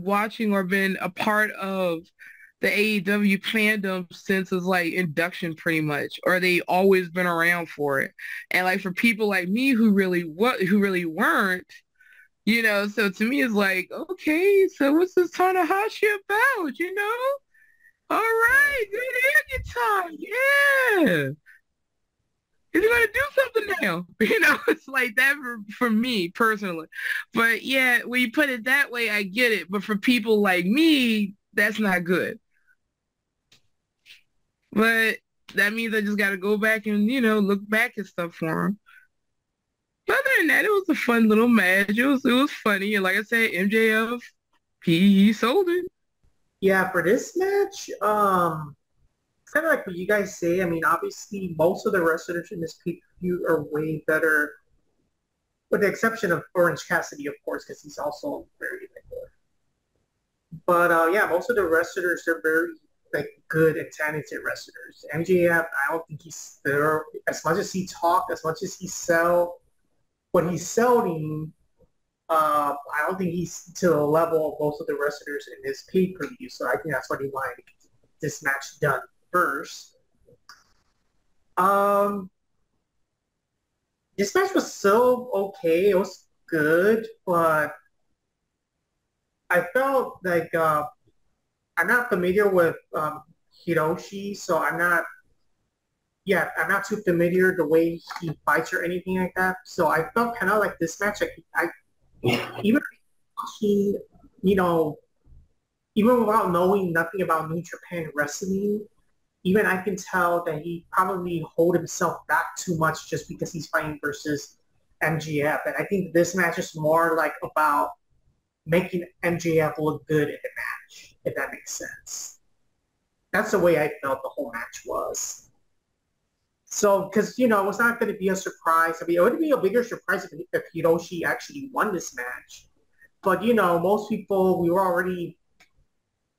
watching or been a part of the AEW fandom since it's like induction pretty much, or they always been around for it. And like for people like me who really weren't, you know, so to me it's like, okay, so what's this Tanahashi about, you know? All right, good air guitar, yeah. He's gonna do something now, you know? It's like that for me personally. But yeah, when you put it that way, I get it. But for people like me, that's not good. But that means I just got to go back and, you know, look back at stuff for him. But other than that, it was a fun little match. It was funny. And like I said, MJF, he sold it. Yeah, for this match, it's kind of like what you guys say. I mean, obviously, most of the wrestlers in this pay-per-view are way better, with the exception of Orange Cassidy, of course, because he's also very But yeah, most of the wrestlers are very like good and talented wrestlers. MJF, I don't think he's there as much as he talk, as much as he sell. What he's selling, I don't think he's to the level of most of the wrestlers in this pay-per-view. So I think that's why he wanted to get this match done first. Um, this match was so okay. It was good, but I felt like I'm not familiar with Hiroshi, so I'm not too familiar the way he fights or anything like that. So I felt kind of like this match, like I even watching, you know, even without knowing nothing about New Japan wrestling, even I can tell that he probably hold himself back too much just because he's fighting versus MGF. And I think this match is more like about making MJF look good in the match, if that makes sense. That's the way I felt the whole match was. So, because, you know, it's not going to be a surprise. I mean, it would be a bigger surprise if Hiroshi actually won this match. But, you know, most people, we were already,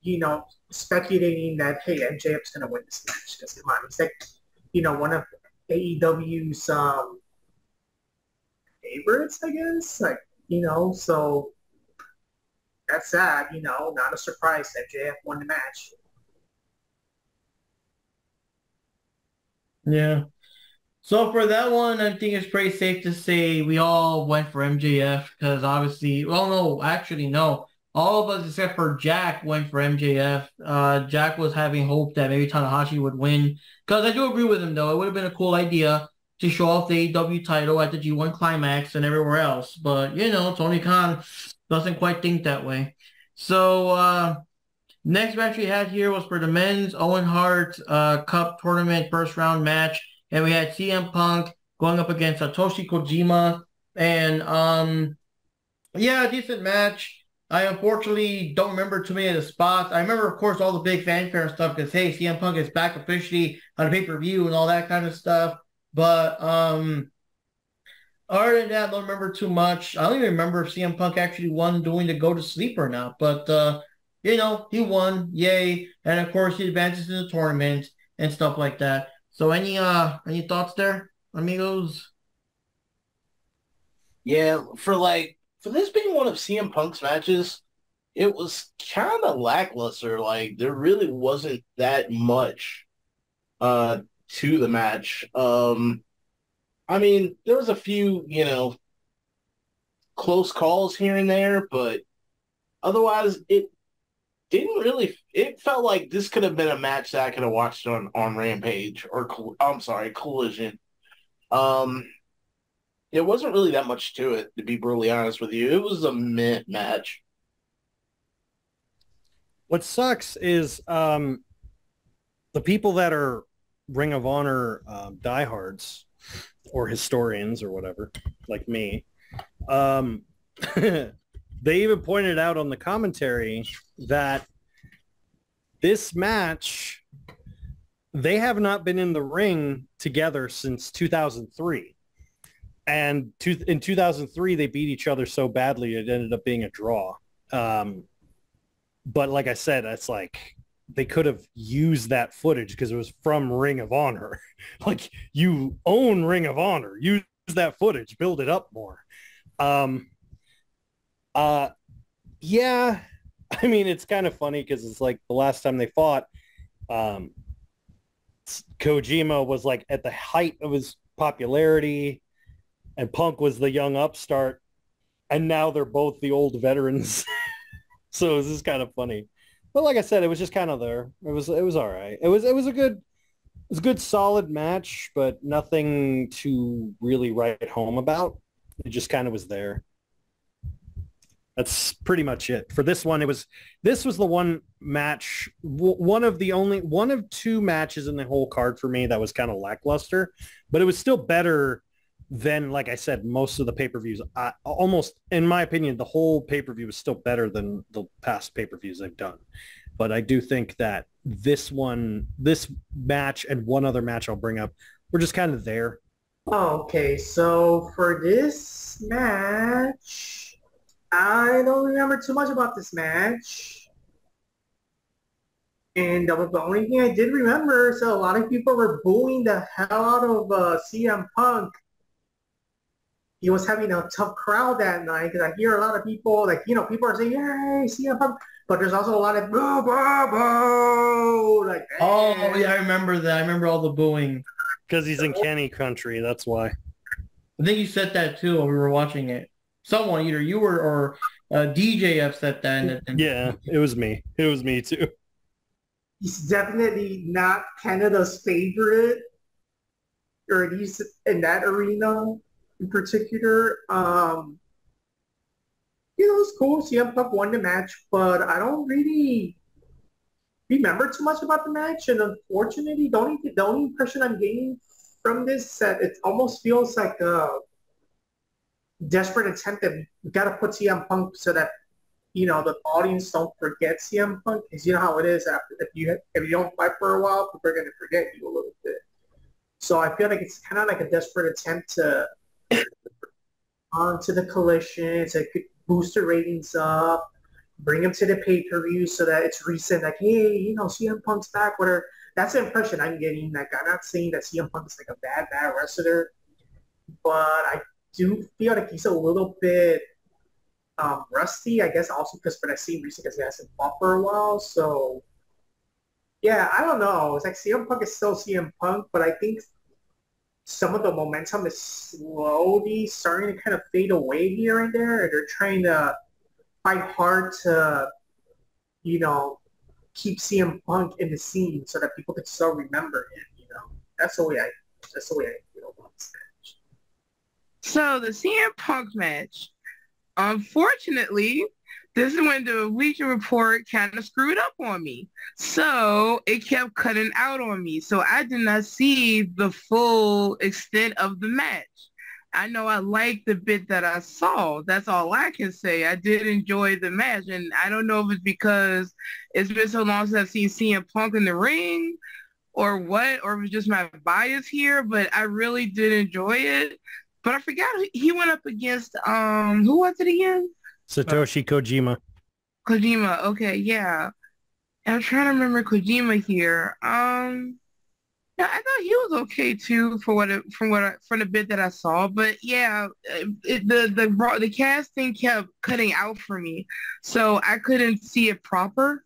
you know, speculating that, hey, MJF's going to win this match. Because, come on, he's like, you know, one of AEW's favorites, I guess. Like, you know, so that's that, you know, not a surprise that MJF won the match. Yeah. So for that one, I think it's pretty safe to say we all went for MJF because obviously, well, no, actually, no. All of us except for Jack went for MJF. Jack was having hope that maybe Tanahashi would win because I do agree with him, though. It would have been a cool idea to show off the AEW title at the G1 Climax and everywhere else. But, you know, Tony Khan doesn't quite think that way. So, next match we had here was for the men's Owen Hart Cup Tournament first round match. And we had CM Punk going up against Satoshi Kojima. And yeah, decent match. I unfortunately don't remember too many of the spots. I remember, of course, all the big fanfare and stuff because, hey, CM Punk is back officially on pay-per-view and all that kind of stuff. But other than that, I don't remember too much. I don't even remember if CM Punk actually won doing the go to sleep or not. But you know, he won, yay! And of course, he advances in the tournament and stuff like that. So, any thoughts there, amigos? Yeah, for this being one of CM Punk's matches, it was kind of lackluster. Like there really wasn't that much to the match. I mean, there was a few, you know, close calls here and there, but otherwise it didn't really. It felt like this could have been a match that I could have watched on Rampage or I'm sorry, Collision. Um, it wasn't really that much to it, to be brutally honest with you. It was a meh match. What sucks is the people that are Ring of Honor diehards or historians or whatever, like me, they even pointed out on the commentary that this match, they have not been in the ring together since 2003. And in 2003, they beat each other so badly, it ended up being a draw. But like I said, it's like they could have used that footage because it was from Ring of Honor. Like you own Ring of Honor, use that footage, build it up more. Yeah, I mean, it's kind of funny because it's like the last time they fought, Kojima was like at the height of his popularity and Punk was the young upstart. And now they're both the old veterans. So this is kind of funny. But like I said, it was just kind of there. It was all right. It was a good solid match, but nothing to really write home about. It just kind of was there. That's pretty much it. For this one, this was the one match, one of two matches in the whole card for me that was kind of lackluster, but it was still better than, like I said, most of the pay-per-views. Almost, in my opinion, the whole pay-per-view was still better than the past pay-per-views I've done. But I do think that this match and one other match I'll bring up were just kind of there. Okay, so for this match, I don't remember too much about this match. And the only thing I did remember, so a lot of people were booing the hell out of CM Punk. He was having a tough crowd that night because I hear a lot of people, like, people are saying, yay, CM Punk. But there's also a lot of boo, boo, boo. Like, Oh, yeah, I remember that. I remember all the booing. Because he's in Kenny country, that's why. I think you said that too when we were watching it. Someone, either you or DJF said that. Yeah, it was me. It was me too. He's definitely not Canada's favorite, or at least in that arena in particular. It's cool. CM Punk won the match, but I don't really remember too much about the match. And unfortunately, the only impression I'm getting from this is that it almost feels like a desperate attempt that we got to put CM Punk so that the audience don't forget CM Punk, because you know how it is after if you don't fight for a while, people are going to forget you a little bit. So I feel like it's kind of like a desperate attempt to onto the Collision, to boost the ratings up, bring them to the pay-per-view so that it's recent, like, hey, CM Punk's back, whatever. That's the impression I'm getting. Like, I'm not saying that CM Punk is like a bad wrestler, but I do feel like he's a little bit rusty, I guess, also because for that same reason, because he hasn't fought for a while. So, yeah, I don't know. It's like CM Punk is still CM Punk, but I think some of the momentum is slowly starting to kind of fade away here and there, and they're trying to fight hard to, keep CM Punk in the scene so that people can still remember him. That's the way I feel about this match. So the CM Punk match, unfortunately, this is when the Bleacher Report kind of screwed up on me. So it kept cutting out on me. So I did not see the full extent of the match. I know I liked the bit that I saw. That's all I can say. I did enjoy the match. And I don't know if it's because it's been so long since I've seen CM Punk in the ring or what, or if it's just my bias here, but I really did enjoy it. But I forgot he went up against, who was it again? Satoshi Kojima. Kojima, okay, yeah. I'm trying to remember Kojima here. Yeah, I thought he was okay too from the bit that I saw, but yeah, the casting kept cutting out for me, so I couldn't see it proper,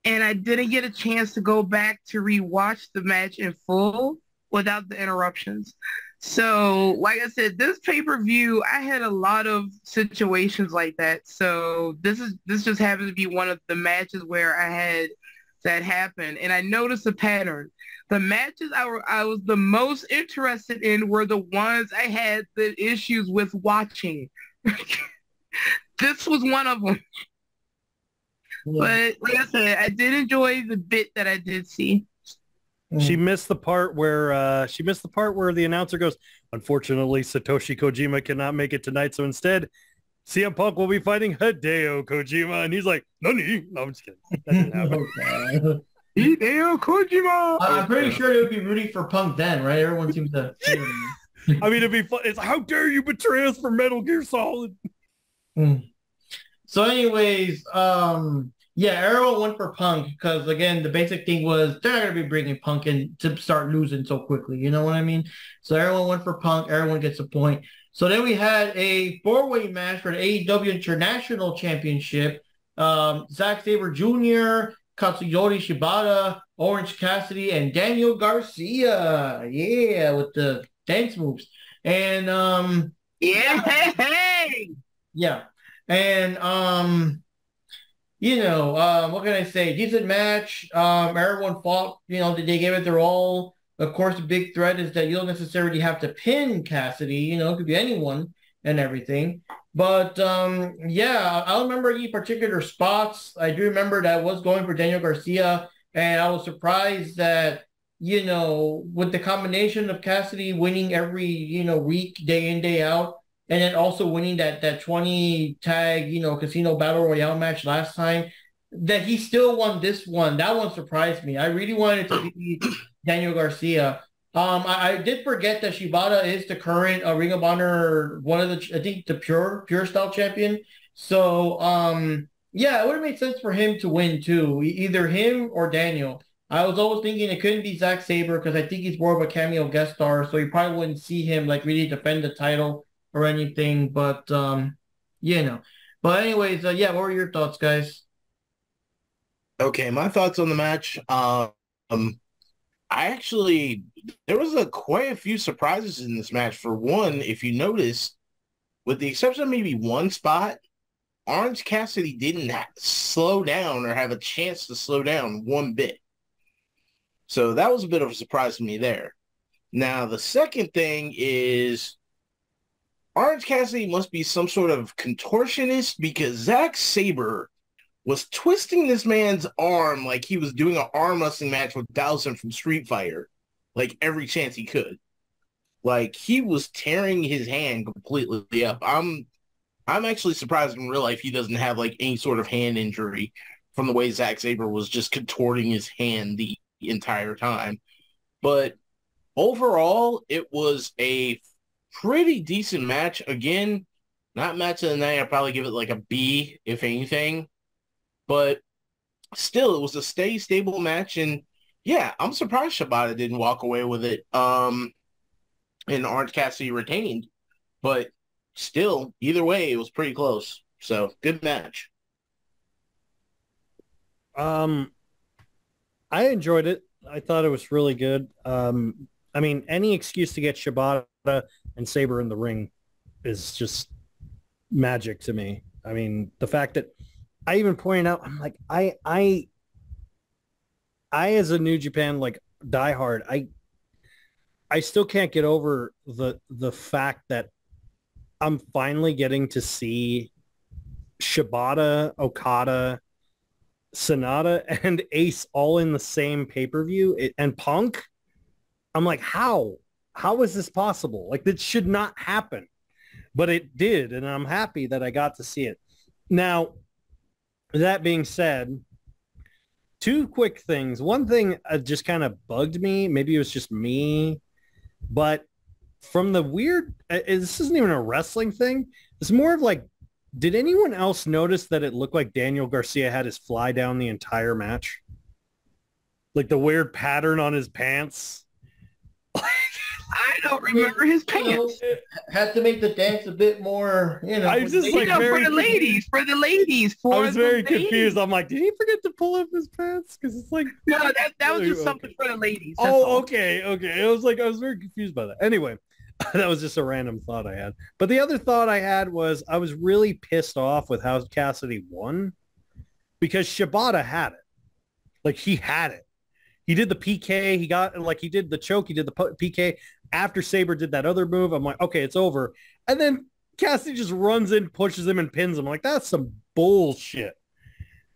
and I didn't get a chance to go back to rewatch the match in full without the interruptions. So, like I said, this pay-per-view, I had a lot of situations like that. So this just happens to be one of the matches where I had that happen, and I noticed a pattern. The matches I was the most interested in were the ones I had the issues with watching. This was one of them. Yeah. But like I said, I did enjoy the bit that I did see. She missed the part where the announcer goes, "Unfortunately, Satoshi Kojima cannot make it tonight, so instead, CM Punk will be fighting Hideo Kojima," and he's like, "Nani?" No, I'm just kidding. That didn't happen. Hideo Kojima. I'm pretty sure they would be rooting for Punk then, right? Everyone seems to. I mean, it'd be fun. It's how dare you betray us for Metal Gear Solid? So, anyways, yeah, everyone went for Punk because, again, the basic thing was they're not going to be bringing Punk in to start losing so quickly. You know what I mean? So everyone went for Punk. Everyone gets a point. So then we had a four-way match for the AEW International Championship. Zack Sabre Jr., Katsuyori Shibata, Orange Cassidy, and Daniel Garcia. Yeah, with the dance moves. And, yeah. And, what can I say? Decent match. Everyone fought, they gave it their all. Of course, the big threat is that you don't necessarily have to pin Cassidy, it could be anyone and everything. But, yeah, I don't remember any particular spots. I do remember that I was going for Daniel Garcia, and I was surprised that, with the combination of Cassidy winning every, week, day in, day out, and then also winning that 20 tag, casino battle royale match last time, that he still won this one. That one surprised me. I really wanted it to be Daniel Garcia. I did forget that Shibata is the current Ring of Honor, one of the, I think the pure style champion. So, Yeah, it would have made sense for him to win too. Either him or Daniel. I was always thinking it couldn't be Zack Sabre because I think he's more of a cameo guest star, so you probably wouldn't see him like really defend the title or anything. But you know. But anyways, yeah, what were your thoughts, guys? Okay, my thoughts on the match. I actually there was quite a few surprises in this match. For one, if you notice, with the exception of maybe one spot, Orange Cassidy didn't slow down or have a chance to slow down one bit. So that was a bit of a surprise to me there. Now, the second thing is Orange Cassidy must be some sort of contortionist because Zack Sabre was twisting this man's arm like he was doing an arm wrestling match with Dawson from Street Fighter, like every chance he could. Like he was tearing his hand completely up. I'm actually surprised in real life he doesn't have like any sort of hand injury from the way Zack Sabre was just contorting his hand the entire time. But overall, it was a pretty decent match. Again, not match of the night. I'd probably give it like a B, if anything. But still, it was a stable match. And yeah, I'm surprised Shibata didn't walk away with it. And Orange Cassidy retained. But still, either way, it was pretty close. So good match. I enjoyed it. I thought it was really good. I mean, any excuse to get Shibata and Sabre in the ring is just magic to me. I mean, the fact that I even pointed out, I'm like, I as a New Japan like diehard, I still can't get over the fact that I'm finally getting to see Shibata, Okada, Sonata, and Ace all in the same pay-per-view, and Punk. I'm like, how is this possible? Like, this should not happen, but it did, and I'm happy that I got to see it. Now, that being said, two quick things. One thing just kind of bugged me. Maybe it was just me, but from the weird, this isn't even a wrestling thing. It's more of like, did anyone else notice that it looked like Daniel Garcia had his fly down the entire match? Like the weird pattern on his pants. I don't remember his pants. Had to make the dance a bit more, I was just like for the ladies. I was very confused. I'm like, did he forget to pull up his pants? Because it's like, no, that was just something for the ladies. Okay. It was like I was very confused by that. Anyway, that was just a random thought I had. But the other thought I had was I was really pissed off with how Cassidy won because Shibata had it. Like he had it. He did the PK. He did the choke. He did the PK. After Sabre did that other move, I'm like, okay, it's over. And then Cassidy just runs in, pushes him, and pins him. I'm like, that's some bullshit.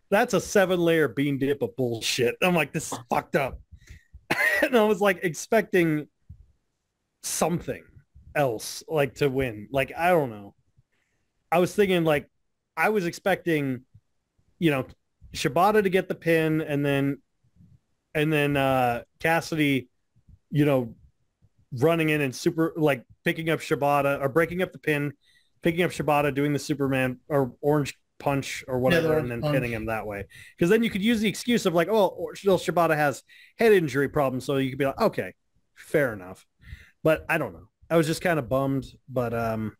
That's a 7-layer bean dip of bullshit. I'm like, this is fucked up. And I was like expecting something else, like to win. Like, I don't know. I was thinking like, I was expecting, Shibata to get the pin and then Cassidy, running in and picking up Shibata or breaking up the pin, picking up Shibata, doing the Superman or orange punch or whatever, and then pinning him that way. Because then you could use the excuse of like, oh, Shibata has head injury problems, so you could be like, okay, fair enough. But I don't know. I was just kind of bummed, but I'm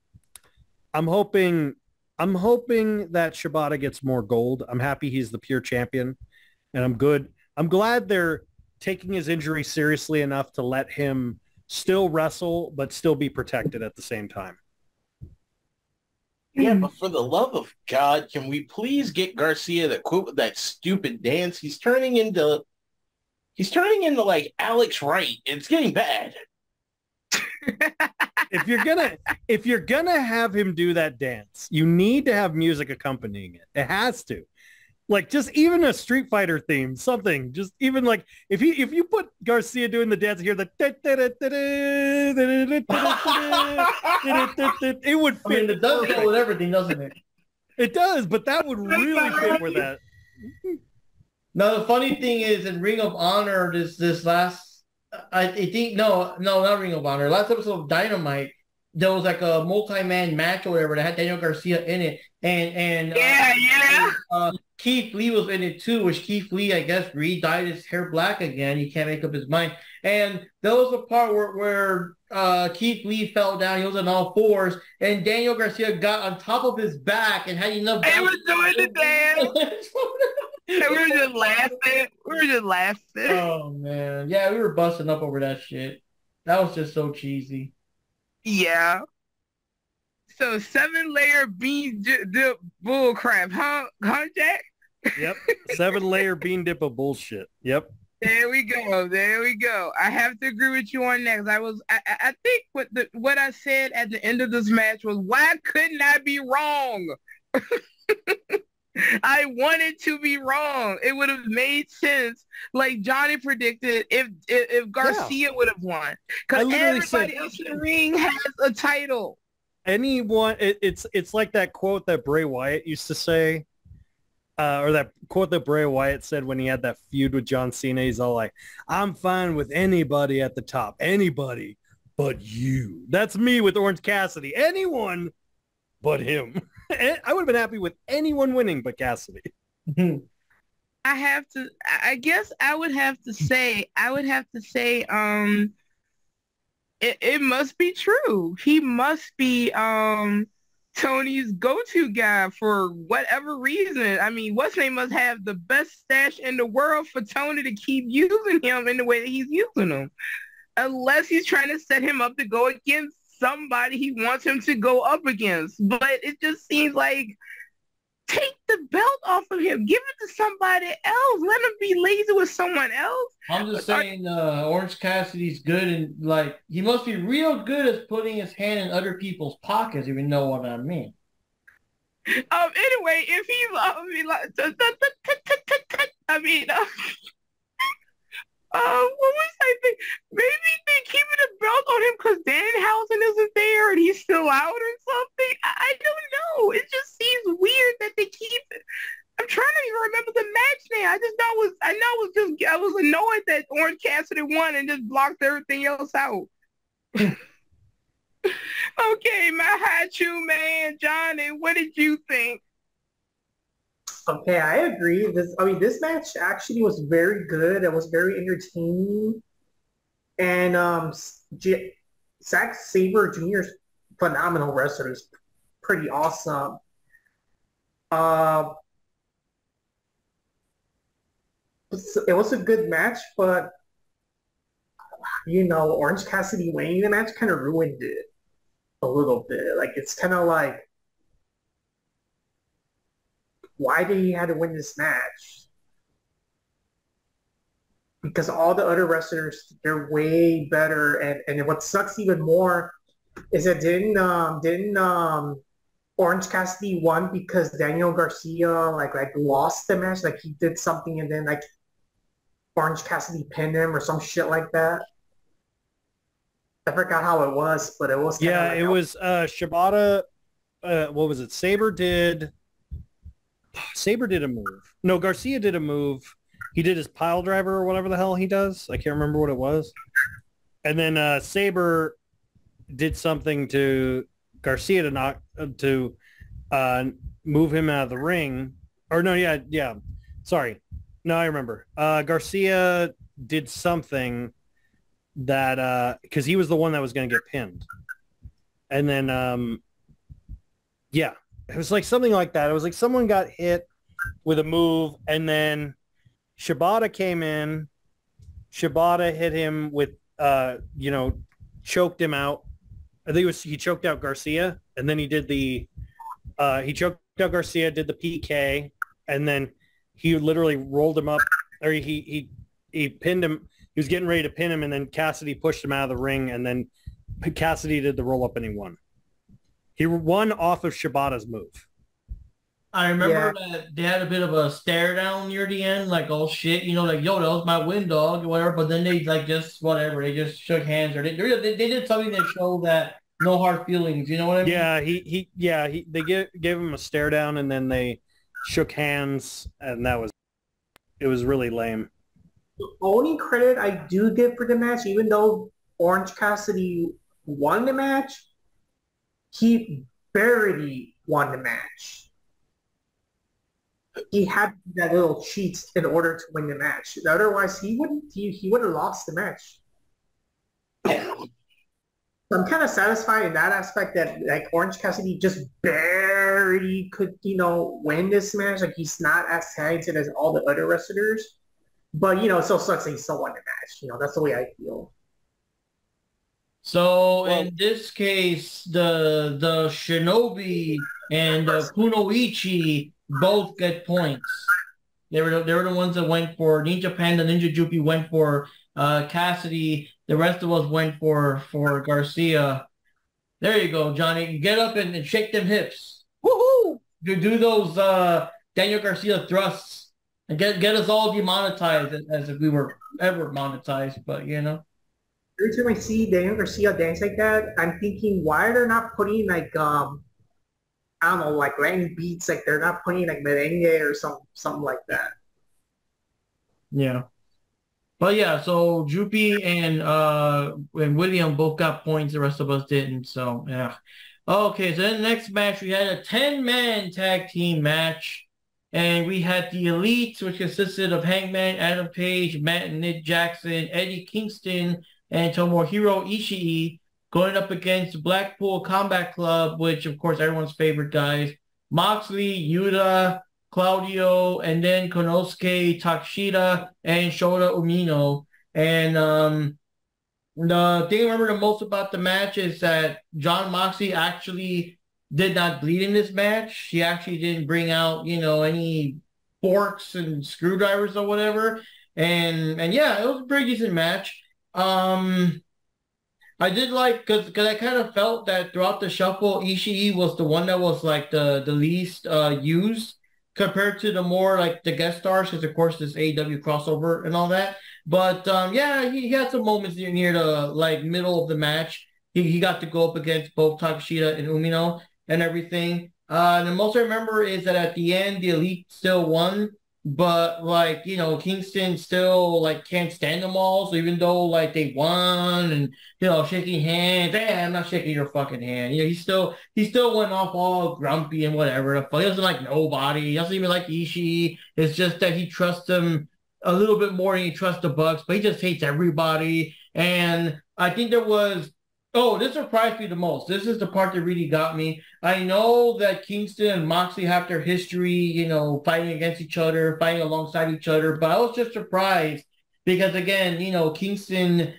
hoping that Shibata gets more gold. I'm happy he's the pure champion, and I'm good. I'm glad they're taking his injury seriously enough to let him still wrestle, but still be protected at the same time. Yeah, but for the love of God, can we please get Garcia to quit with that stupid dance? He's turning into like Alex Wright. It's getting bad. If you're gonna have him do that dance, you need to have music accompanying it. It has to. Like just even a Street Fighter theme, something. Just even like if you put Garcia doing the dance here, it would fit. I mean, it does go with everything, doesn't it? It does, but that would really fit with that. Now the funny thing is, in Ring of Honor, this last, I think not Ring of Honor, last episode of Dynamite, there was like a multi-man match or whatever that had Daniel Garcia in it, and Keith Lee was in it too, which Keith Lee, I guess, re-dyed his hair black again. He can't make up his mind. And there was a part where Keith Lee fell down. He was on all fours, and Daniel Garcia got on top of his back and had enough. He was doing the dance. And we were just laughing. We were just laughing. Oh man, yeah, we were busting up over that shit. That was just so cheesy. Yeah. So 7-layer bean dip bull crap, huh, Jack? Yep. 7-layer bean dip of bullshit. Yep. There we go. There we go. I have to agree with you on that. I think what I said at the end of this match was, why couldn't I be wrong? I wanted to be wrong. It would have made sense, like Johnny predicted, if Garcia would have won. Because everybody else in the ring has a title. Anyone, it's like that quote that Bray Wyatt used to say, or that quote that Bray Wyatt said when he had that feud with John Cena. He's all like, I'm fine with anybody at the top, anybody but you. That's me with Orange Cassidy. Anyone but him. I would have been happy with anyone winning but Cassidy. I guess I would have to say, it must be true. He must be Tony's go-to guy for whatever reason. I mean, what's name must have the best stash in the world for Tony to keep using him in the way that he's using him. Unless he's trying to set him up to go against somebody he wants him to go up against. But it just seems like, take the belt off of him. Give it to somebody else. Let him be lazy with someone else. I'm just saying Orange Cassidy's good, and like, he must be real good at putting his hand in other people's pockets, if you know what I mean. Anyway, if he's what was I think? Maybe they keeping the belt on him because Danhausen isn't there and he's still out or something. I don't know. It just seems weird that they keep it. I'm trying to even remember the match now. I was annoyed that Orange Cassidy won and just blocked everything else out. Okay, my Hachu man, Johnny, what did you think? Okay, I agree. This match actually was very good. It was very entertaining. And Zack Sabre Jr.'s phenomenal wrestler. Is pretty awesome. It was a good match, but Orange Cassidy winning the match kind of ruined it a little bit. Like, it's kind of like, why did he have to win this match? Because all the other wrestlers, they're way better. And what sucks even more is that didn't Orange Cassidy won because Daniel Garcia like lost the match, like he did something and then like Orange Cassidy pinned him or some shit like that. I forgot how it was, but it was it was Shibata. What was it? Sabre did a move. No, Garcia did a move. He did his pile driver or whatever the hell he does. I can't remember what it was. And then Sabre did something to Garcia to move him out of the ring. Or no, yeah. Sorry. No, I remember. Garcia did something that because he was the one that was going to get pinned. And then it was like something like that. It was like someone got hit with a move, and then Shibata came in. Shibata hit him with, choked him out. I think he choked out Garcia, and then he did he choked out Garcia, did the PK, and then he literally rolled him up, or he pinned him. He was getting ready to pin him, and then Cassidy pushed him out of the ring, and then Cassidy did the roll up, and he won. He won off of Shibata's move. I remember that they had a bit of a stare down near the end, like, oh shit, like, yo, that was my win, dog, or whatever. But then they like just whatever, they just shook hands, or they did something that showed that no hard feelings. You know what I mean? Yeah, they gave him a stare down, and then they shook hands, and it was really lame. The only credit I do give for the match, even though Orange Cassidy won the match, he barely won the match. He had that little cheat in order to win the match. Otherwise, he would have lost the match. So I'm kind of satisfied in that aspect that like Orange Cassidy just barely could, win this match. Like he's not as talented as all the other wrestlers, but it still sucks that he still won the match. That's the way I feel. So in this case, the Shinobi and Kunoichi both get points. They were the ones that went for Ninja Panda, Ninja Jupi went for Cassidy. The rest of us went for Garcia. There you go, Johnny. Get up and shake them hips. Woohoo! Do those Daniel Garcia thrusts and get us all demonetized as if we were ever monetized, but Every time I see Daniel Garcia dance like that, I'm thinking, why are they not putting like I don't know, like Latin beats, like they're not putting like merengue or something like that. Yeah. But yeah, so Jupi and William both got points, the rest of us didn't, so yeah. Okay, so then the next match we had a 10-man tag team match. And we had the Elites, which consisted of Hangman, Adam Page, Matt and Nick Jackson, Eddie Kingston, and Tomohiro Ishii going up against Blackpool Combat Club, which, of course, everyone's favorite guys. Moxley, Yuta, Claudio, and then Konosuke Takeshita and Shota Umino. And the thing I remember the most about the match is that Jon Moxley actually did not bleed in this match. He actually didn't bring out, any forks and screwdrivers or whatever. And yeah, it was a pretty decent match. I did like because I kind of felt that throughout the shuffle, Ishii was the one that was like the least used compared to the more like the guest stars, because of course this AEW crossover and all that. But yeah, he had some moments near the like middle of the match. He got to go up against both Takeshita and Umino and everything. And the most I remember is that at the end, the Elite still won. But like, Kingston still like can't stand them all. So even though like they won and shaking hands, hey, I'm not shaking your fucking hand. He still went off all grumpy and whatever. He doesn't like nobody. He doesn't even like Ishii. It's just that he trusts them a little bit more than he trusts the Bucks, but he just hates everybody. And I think there was this surprised me the most. This is the part that really got me. I know that Kingston and Moxley have their history, fighting against each other, fighting alongside each other, but I was just surprised because, again, Kingston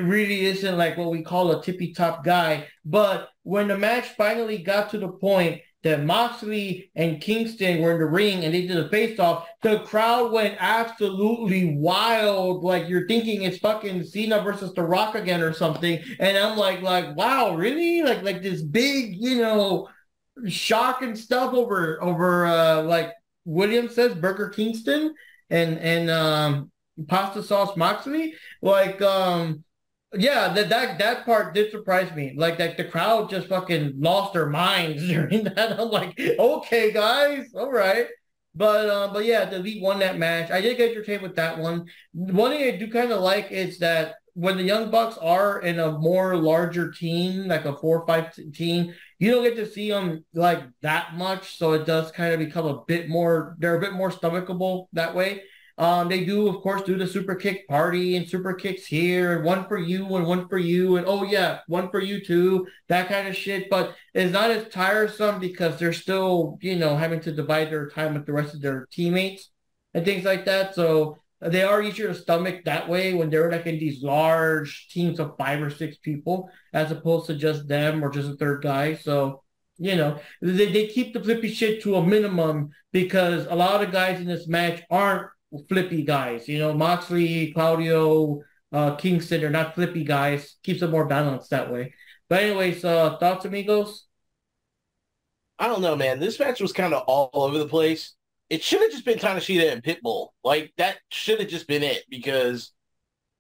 really isn't like what we call a tippy-top guy. But when the match finally got to the point that Moxley and Kingston were in the ring and they did a face-off, the crowd went absolutely wild. Like you're thinking it's fucking Cena versus The Rock again or something. And I'm like, wow, really? Like this big, shock and stuff over like William says, Burger Kingston and Pasta Sauce Moxley. Like yeah, that part did surprise me. Like the crowd just fucking lost their minds during that. I'm like, okay, guys, all right. But yeah, the Elite won that match. I did get entertained with that one. One thing I do kind of like is that when the Young Bucks are in a more larger team, like a 4 or 5 team, you don't get to see them like that much. So it does kind of become they're a bit more stomachable that way. They do, of course, do the super kick party and super kicks here and one for you and one for you and oh yeah, one for you too, that kind of shit. But it's not as tiresome because they're still, having to divide their time with the rest of their teammates and things like that. So they are easier to stomach that way when they're like in these large teams of 5 or 6 people as opposed to just them or just a third guy. So, they keep the flippy shit to a minimum because a lot of guys in this match aren't flippy guys. Moxley, Claudio, Kingston are not flippy guys. Keeps it more balanced that way. But anyways, thoughts, amigos? I don't know, man. This match was kind of all over the place. It should have just been Tanashita and Pitbull. Like, that should have just been it because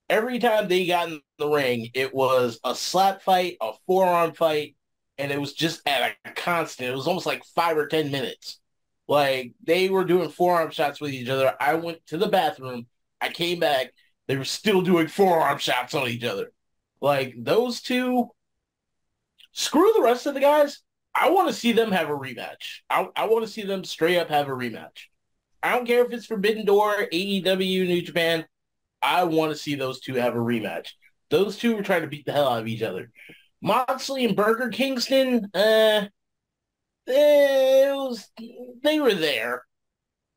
every time they got in the ring, it was a slap fight, a forearm fight, and it was just at a constant. It was almost like 5 or 10 minutes. Like, they were doing forearm shots with each other. I went to the bathroom. I came back. They were still doing forearm shots on each other. Like, those two, Screw the rest of the guys. I want to see them have a rematch. I want to see them straight up have a rematch. I don't care if it's Forbidden Door, AEW, New Japan. I want to see those two have a rematch. Those two were trying to beat the hell out of each other. Moxley and Burger Kingston, they were there.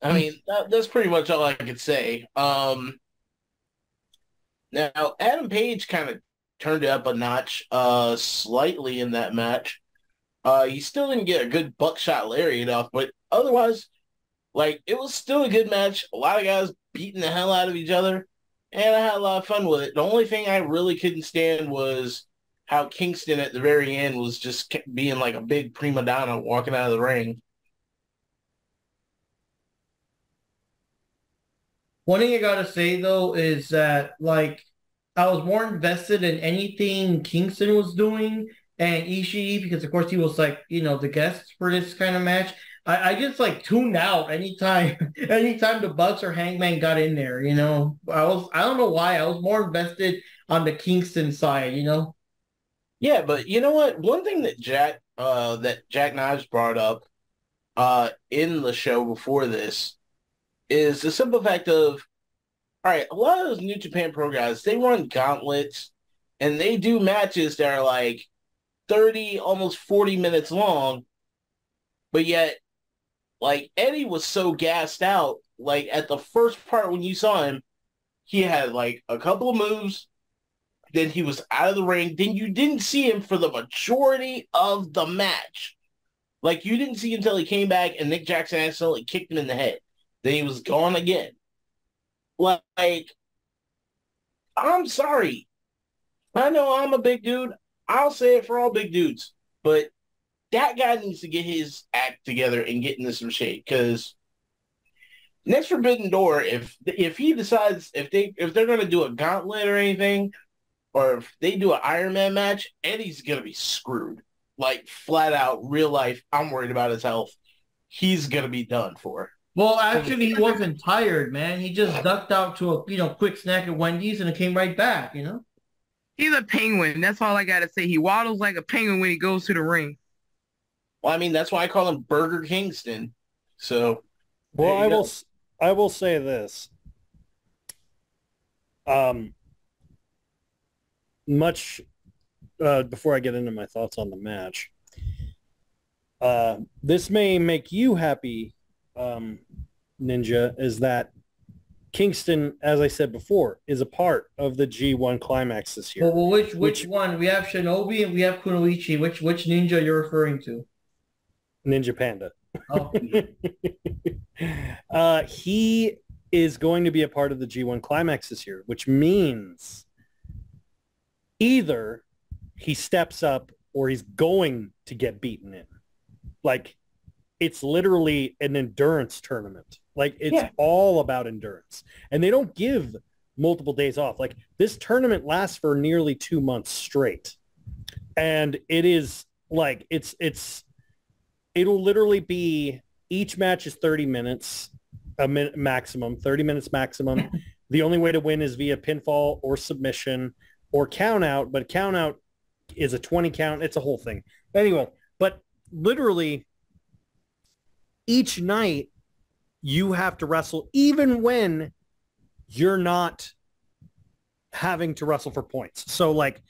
I mean, that's pretty much all I could say. Now, Adam Page kind of turned it up a notch slightly in that match. He still didn't get a good buckshot lariat off, but otherwise, like, it was still a good match. A lot of guys beating the hell out of each other, and I had a lot of fun with it. The only thing I really couldn't stand was how Kingston at the very end was just being like a big prima donna walking out of the ring. One thing I gotta say though is that like I was more invested in anything Kingston was doing and Ishii because of course he was like, the guest for this kind of match. I just like tuned out anytime the Bucks or Hangman got in there, I don't know why. I was more invested on the Kingston side, Yeah, but you know what? One thing that Jack Knives brought up in the show before this is the simple fact of, all right, a lot of those New Japan Pro guys, they run gauntlets and they do matches that are like 30, almost 40 minutes long, but yet, like, Eddie was so gassed out, like, at the first part when you saw him, he had, like, a couple of moves, then he was out of the ring, then you didn't see him for the majority of the match. Like, you didn't see him until he came back and Nick Jackson accidentally kicked him in the head. Then he was gone again. Like, I'm sorry. I know I'm a big dude. I'll say it for all big dudes. But that guy needs to get his act together and get into some shape. Because next Forbidden Door, if he decides if they're gonna do a gauntlet or anything, or if they do an Iron Man match, Eddie's gonna be screwed. Like, flat out, real life, I'm worried about his health. He's gonna be done for. Well, actually, he wasn't tired, man. He just ducked out to a quick snack at Wendy's and it came right back, He's a penguin. That's all I got to say. He waddles like a penguin when he goes to the ring. Well, I mean, that's why I call him Burger Kingston. So, well, I will say this. Much before I get into my thoughts on the match, this may make you happy, Ninja, is that Kingston, as I said before, is a part of the G1 Climax this year. Well, which one? We have Shinobi and we have Kunoichi. Which ninja you're referring to? Ninja Panda. Oh. He is going to be a part of the G1 Climax this year, which means either he steps up or he's going to get beaten in. Like, it's literally an endurance tournament. Like, it's all about endurance. And they don't give multiple days off. Like, this tournament lasts for nearly 2 months straight. And it is like, it'll literally be, each match is 30 minutes, maximum, 30 minutes maximum. The only way to win is via pinfall or submission or count out, but count out is a 20 count. It's a whole thing. Anyway, but literally each night you have to wrestle, even when you're not having to wrestle for points. So, like,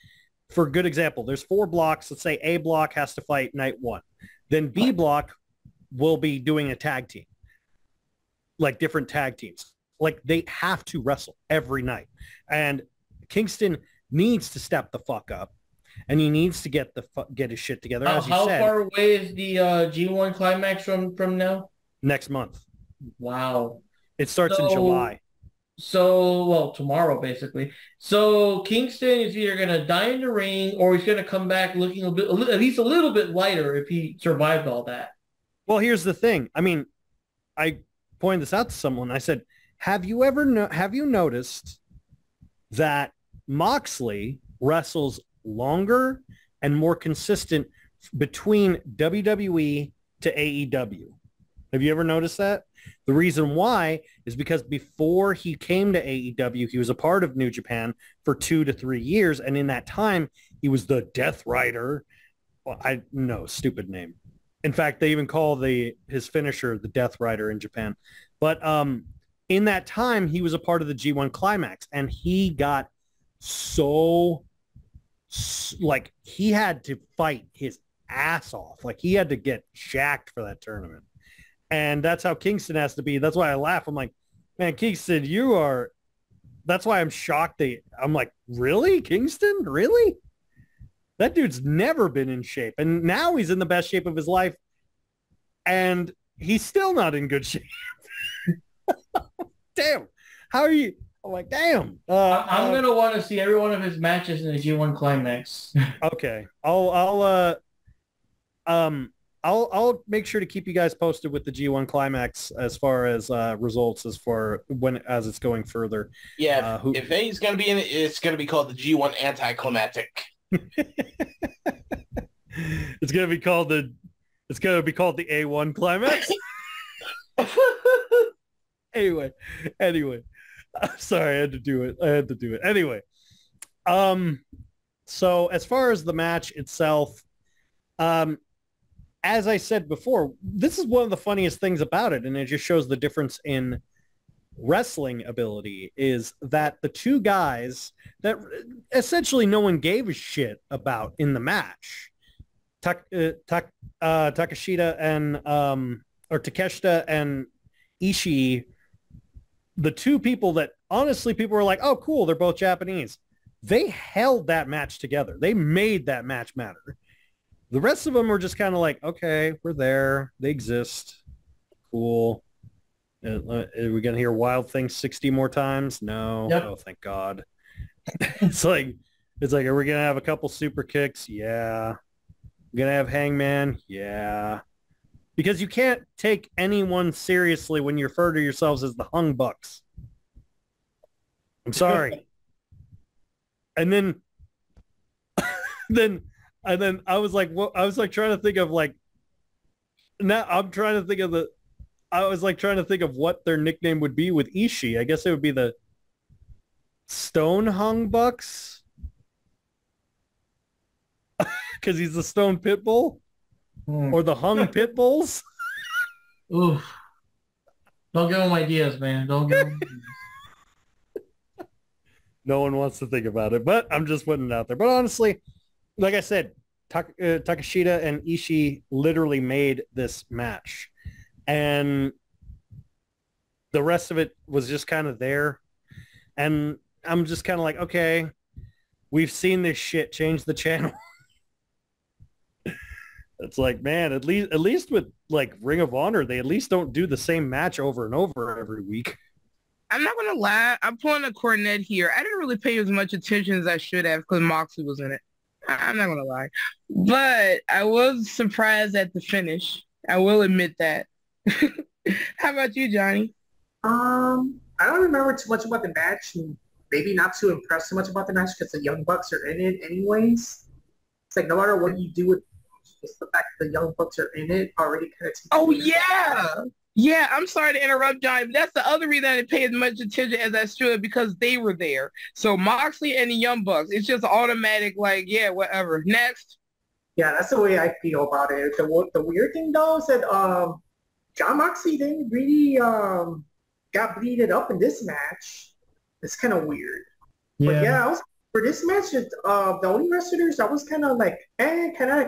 for a good example, there's 4 blocks. Let's say A block has to fight night 1. Then B block will be doing a tag team, like different tag teams. Like, they have to wrestle every night. And Kingston needs to step the fuck up, and he needs to get his shit together. As you said, how far away is the G1 Climax from now? Next month. Wow. It starts in July. So, well, tomorrow, basically. So, Kingston is either going to die in the ring or he's going to come back looking at least a little bit lighter if he survived all that. Well, here's the thing. I mean, I pointed this out to someone. I said, have you noticed that Moxley wrestles longer and more consistent between WWE to AEW? Have you ever noticed that? The reason why is because before he came to AEW, he was a part of New Japan for 2 to 3 years. And in that time, he was the Death Rider Well, no, stupid name. In fact, they even call his finisher the Death Rider in Japan. But in that time, he was a part of the G1 Climax, and he got like he had to fight his ass off. Like he had to get jacked for that tournament. And that's how Kingston has to be. That's why I laugh. I'm like, man, Kingston, that's why I'm shocked. I'm like, really? Kingston? Really? That dude's never been in shape. And now he's in the best shape of his life. And he's still not in good shape. Damn. How are you? I'm like, damn. I'm going to want to see every one of his matches in the G1 Climax. Okay. I'll make sure to keep you guys posted with the G1 Climax as far as results as it's going further. Yeah, if he's going to be in it, it's going to be called the G1 Anticlimactic. It's going to be called the A1 Climax. Anyway. Sorry, I had to do it. Anyway. So as far as the match itself, as I said before, this is one of the funniest things about it, and it just shows the difference in wrestling ability, is that the two guys that essentially no one gave a shit about in the match, Takeshita and Ishii, the two people that honestly people were like, oh, cool, they're both Japanese. They held that match together. They made that match matter. The rest of them were just kind of like, okay, we're there. They exist. Cool. Are we going to hear Wild Things 60 more times? No. Yep. Oh, thank God. It's like, are we going to have a couple super kicks? Yeah. We're going to have Hangman? Yeah. Because you can't take anyone seriously when you refer to yourselves as the Hung Bucks. I'm sorry. And then I was like, what? I was like trying to think of like, now I'm trying to think of what their nickname would be with Ishii. I guess it would be the Stone Hung Bucks. Because he's the Stone Pitbull. Or the Hung Pitbulls. Oof. Don't give them ideas, man. Don't give them No one wants to think about it, but I'm just putting it out there. But honestly, like I said, Takeshita and Ishii literally made this match. And the rest of it was just kind of there. And I'm just kind of like, okay, we've seen this shit, change the channel. It's like, man, at least with like Ring of Honor, they at least don't do the same match over and over every week. I'm not going to lie. I'm pulling a cornet here. I didn't really pay as much attention as I should have because Moxley was in it. I'm not going to lie. But I was surprised at the finish. I will admit that. How about you, Johnny? I don't remember too much about the match. And maybe not too impressed too much about the match because the Young Bucks are in it anyways. It's like no matter what you do with just the fact that the Young Bucks are in it already kind of... Oh, yeah. Yeah, I'm sorry to interrupt, Johnny, but that's the other reason I didn't pay as much attention as I should, because they were there. So Moxley and the Young Bucks, it's just automatic, like, yeah, whatever. Next. Yeah, that's the way I feel about it. The weird thing, though, is that John Moxley didn't really got bleeded up in this match. It's kind of weird. Yeah. But yeah, for this match, the only wrestlers I was kind of like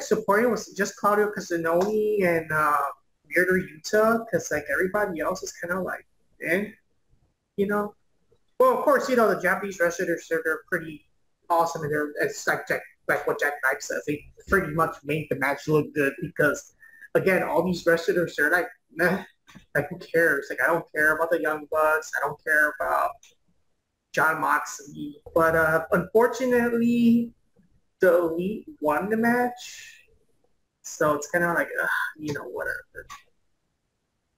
supporting was just Claudio Castagnoli and Weirder Yuta, because like everybody else is kind of like, you know. Well, of course, you know the Japanese wrestlers, they're pretty awesome, and it's like what Jack Knives says, they pretty much made the match look good because, again, all these wrestlers are like, meh, like who cares? Like I don't care about the Young Bucks, I don't care about John Moxley, but unfortunately, the Elite won the match. So it's kind of like, you know, whatever.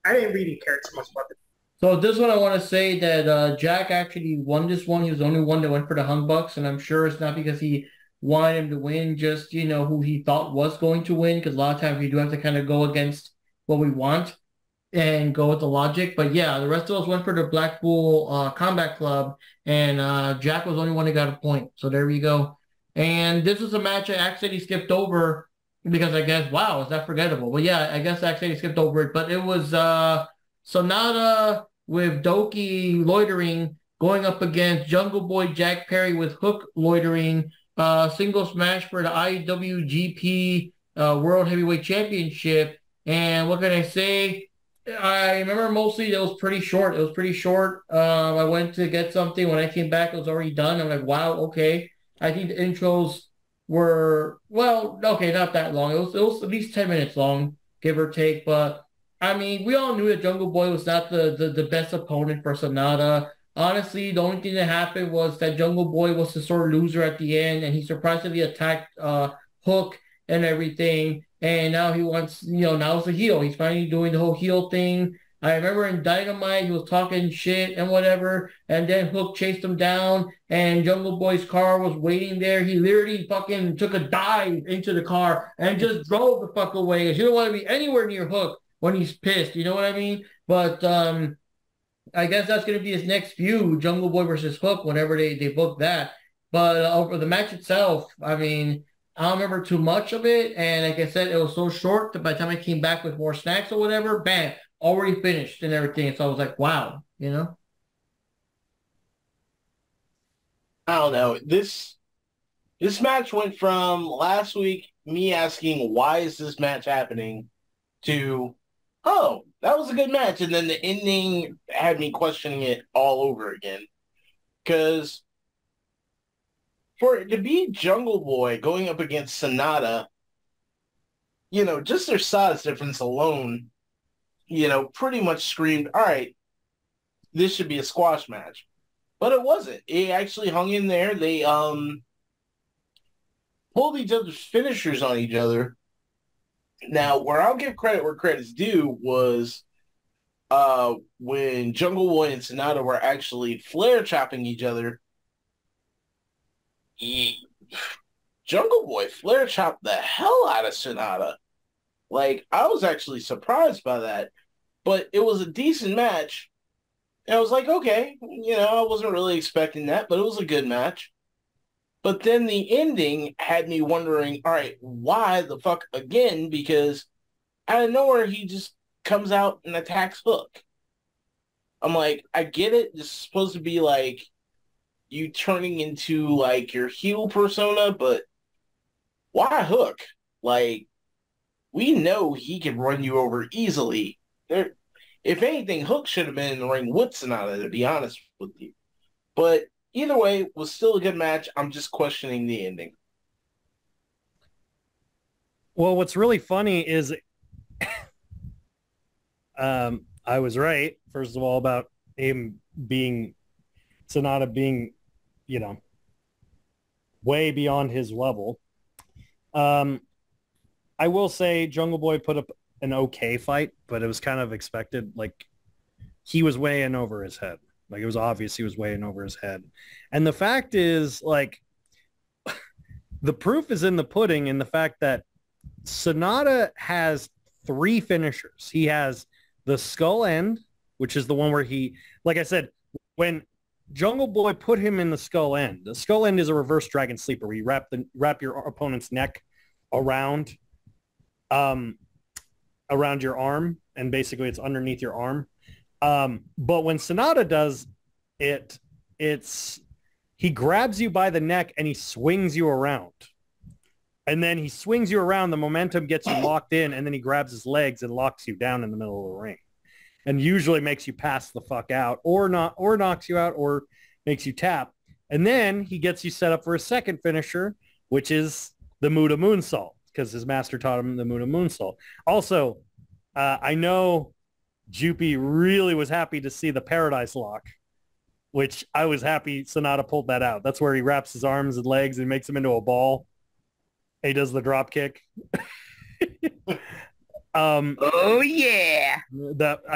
I didn't really care too much about it. So this one I want to say that Jack actually won this one. He was the only one that went for the Hung Bucks, and I'm sure it's not because he wanted him to win, just, you know, who he thought was going to win, because a lot of times we do have to kind of go against what we want and go with the logic. But yeah, the rest of us went for the Blackpool Combat Club, and Jack was the only one that got a point. So there we go. And this was a match I accidentally skipped over. because I guess, wow, is that forgettable? But yeah, I guess actually I skipped over it. But it was Sonata with Doki loitering going up against Jungle Boy Jack Perry with Hook loitering. Singles match for the IWGP World Heavyweight Championship. And what can I say? I remember mostly it was pretty short. It was pretty short. I went to get something. When I came back, it was already done. I'm like, wow, okay. I think the intros were, well, okay, not that long. It was at least 10 minutes long, give or take. But I mean, we all knew that Jungle Boy was not the best opponent for Sonata. Honestly, the only thing that happened was that Jungle Boy was the sore loser at the end, and he surprisingly attacked Hook and everything. And now he wants, now it's a heel. He's finally doing the whole heel thing. I remember in Dynamite, he was talking shit and whatever, and then Hook chased him down, and Jungle Boy's car was waiting there. He literally fucking took a dive into the car and just drove the fuck away. Because you don't want to be anywhere near Hook when he's pissed. You know what I mean? But I guess that's going to be his next feud, Jungle Boy versus Hook, whenever they book that. But over the match itself, I mean, I don't remember too much of it. And like I said, it was so short that by the time I came back with more snacks or whatever, bam, already finished and everything. So I was like, wow, I don't know. This match went from last week me asking why is this match happening to, oh, that was a good match, and then the ending had me questioning it all over again. Because for it to be Jungle Boy going up against Sonata, just their size difference alone, pretty much screamed, all right, this should be a squash match. But it wasn't. It actually hung in there. They pulled each other's finishers on each other. Now, where I'll give credit where credit's due was when Jungle Boy and Sonata were actually flare chopping each other. Jungle Boy flare chopped the hell out of Sonata. Like, I was actually surprised by that. But it was a decent match. And I was like, okay, I wasn't really expecting that, but it was a good match. But then the ending had me wondering, all right, why the fuck again? Because out of nowhere, he just comes out and attacks Hook. I'm like, I get it. This is supposed to be like you turning into like your heel persona, but why Hook? Like, we know he can run you over easily. If anything, Hook should have been in the ring with Sonata, to be honest with you. But either way, it was still a good match. I'm just questioning the ending. Well, what's really funny is I was right, first of all, about him being Sonata being, way beyond his level. I will say Jungle Boy put up an okay fight, but it was kind of expected. Like, he was way in over his head. Like, it was obvious he was way in over his head. And the fact is, like, the proof is in the pudding in the fact that Sonata has 3 finishers. He has the skull end, which is the one where he, like I said, when Jungle Boy put him in the skull end is a reverse dragon sleeper where you wrap your opponent's neck around your arm, and basically it's underneath your arm. But when Sonata does it, he grabs you by the neck and he swings you around. And then he swings you around, the momentum gets you locked in, and then he grabs his legs and locks you down in the middle of the ring. And usually makes you pass the fuck out, or knocks you out, or makes you tap. And then he gets you set up for a second finisher, which is the Muda Moonsault, because his master taught him the Muda Moonsault. Also, I know Jupi really was happy to see the Paradise Lock, which I was happy Sonata pulled that out. That's where he wraps his arms and legs and makes him into a ball. He does the drop kick. Oh yeah.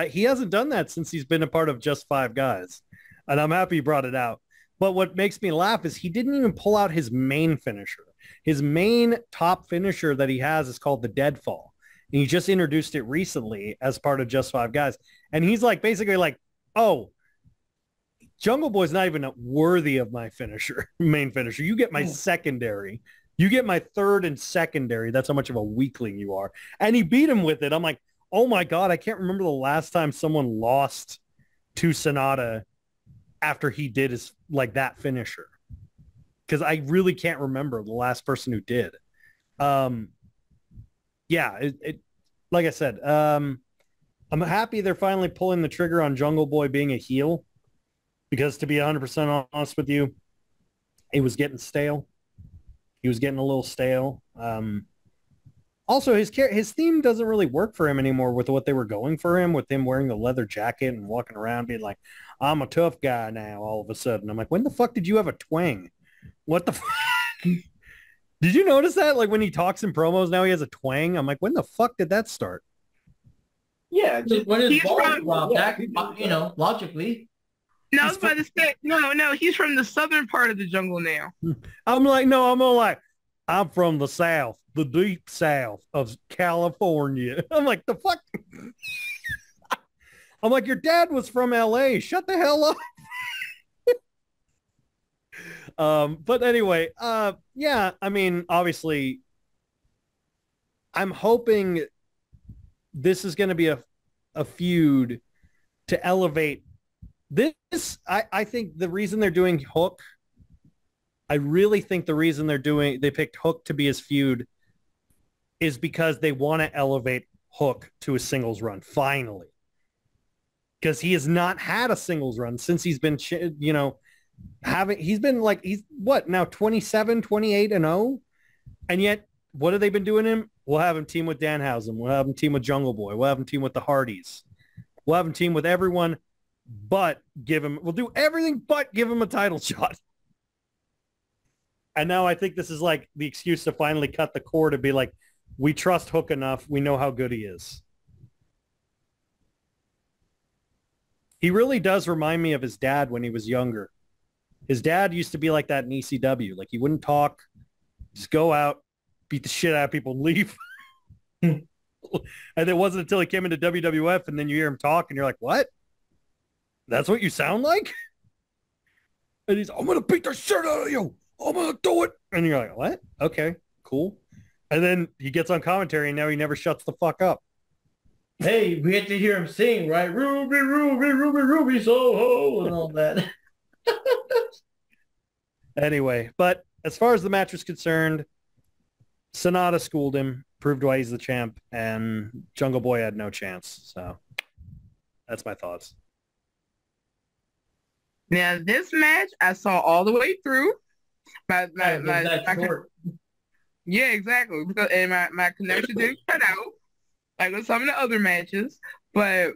He hasn't done that since he's been a part of Just Five Guys, and I'm happy he brought it out. But what makes me laugh is he didn't even pull out his main finisher. His main top finisher that he has is called the Deadfall. And he just introduced it recently as part of Just Five Guys. And he's like, basically like, oh, Jungle Boy's not even worthy of my finisher, main finisher. You get my secondary You get my third and secondary. That's how much of a weakling you are. And he beat him with it. I'm like, oh my God, I can't remember the last time someone lost to Sonata after he did his like that finisher. Because I really can't remember the last person who did. Yeah, like I said, I'm happy they're finally pulling the trigger on Jungle Boy being a heel. Because to be 100% honest with you, it was getting stale. He was getting a little stale. Also, his theme doesn't really work for him anymore with what they were going for him, with him wearing the leather jacket and walking around being like, I'm a tough guy now all of a sudden. I'm like, when the fuck did you have a twang? What the fuck? Did you notice that? Like when he talks in promos now he has a twang. I'm like, when the fuck did that start? Yeah, when his balls dropped, that, logically. No, I was about to say, no, he's from the southern part of the jungle now. I'm like, no, I'm all like, I'm from the South, the deep South of California. I'm like, the fuck? I'm like, your dad was from LA. Shut the hell up. But anyway, yeah, I mean, obviously, I'm hoping this is going to be a feud to elevate this. I think the reason they're doing Hook, I really think the reason they picked Hook to be his feud is because they want to elevate Hook to a singles run, finally. Because he has not had a singles run since he's been, he's been like, he's what, now 27, 28 and 0? And yet, what have they been doing him? We'll have him team with Danhausen. We'll have him team with Jungle Boy. We'll have him team with the Hardys. We'll have him team with everyone, but we'll do everything but give him a title shot. And now I think this is like the excuse to finally cut the cord and be like, we trust Hook enough. We know how good he is. He really does remind me of his dad when he was younger. His dad used to be like that in ECW. Like he wouldn't talk, just go out, beat the shit out of people and leave. And it wasn't until he came into WWF and then you hear him talk and you're like, what? That's what you sound like? And he's, I'm going to beat the shit out of you. I'm going to do it. And you're like, what? Okay, cool. And then he gets on commentary and now he never shuts the fuck up. Hey, we get to hear him sing, right? Ruby, Ruby, Ruby, Ruby, Soho, and all that. Anyway, but as far as the match was concerned, Sonata schooled him, proved why he's the champ, and Jungle Boy had no chance. So that's my thoughts. Now, this match, I saw all the way through. Yeah, exactly. And my connection didn't cut out like with some of the other matches, but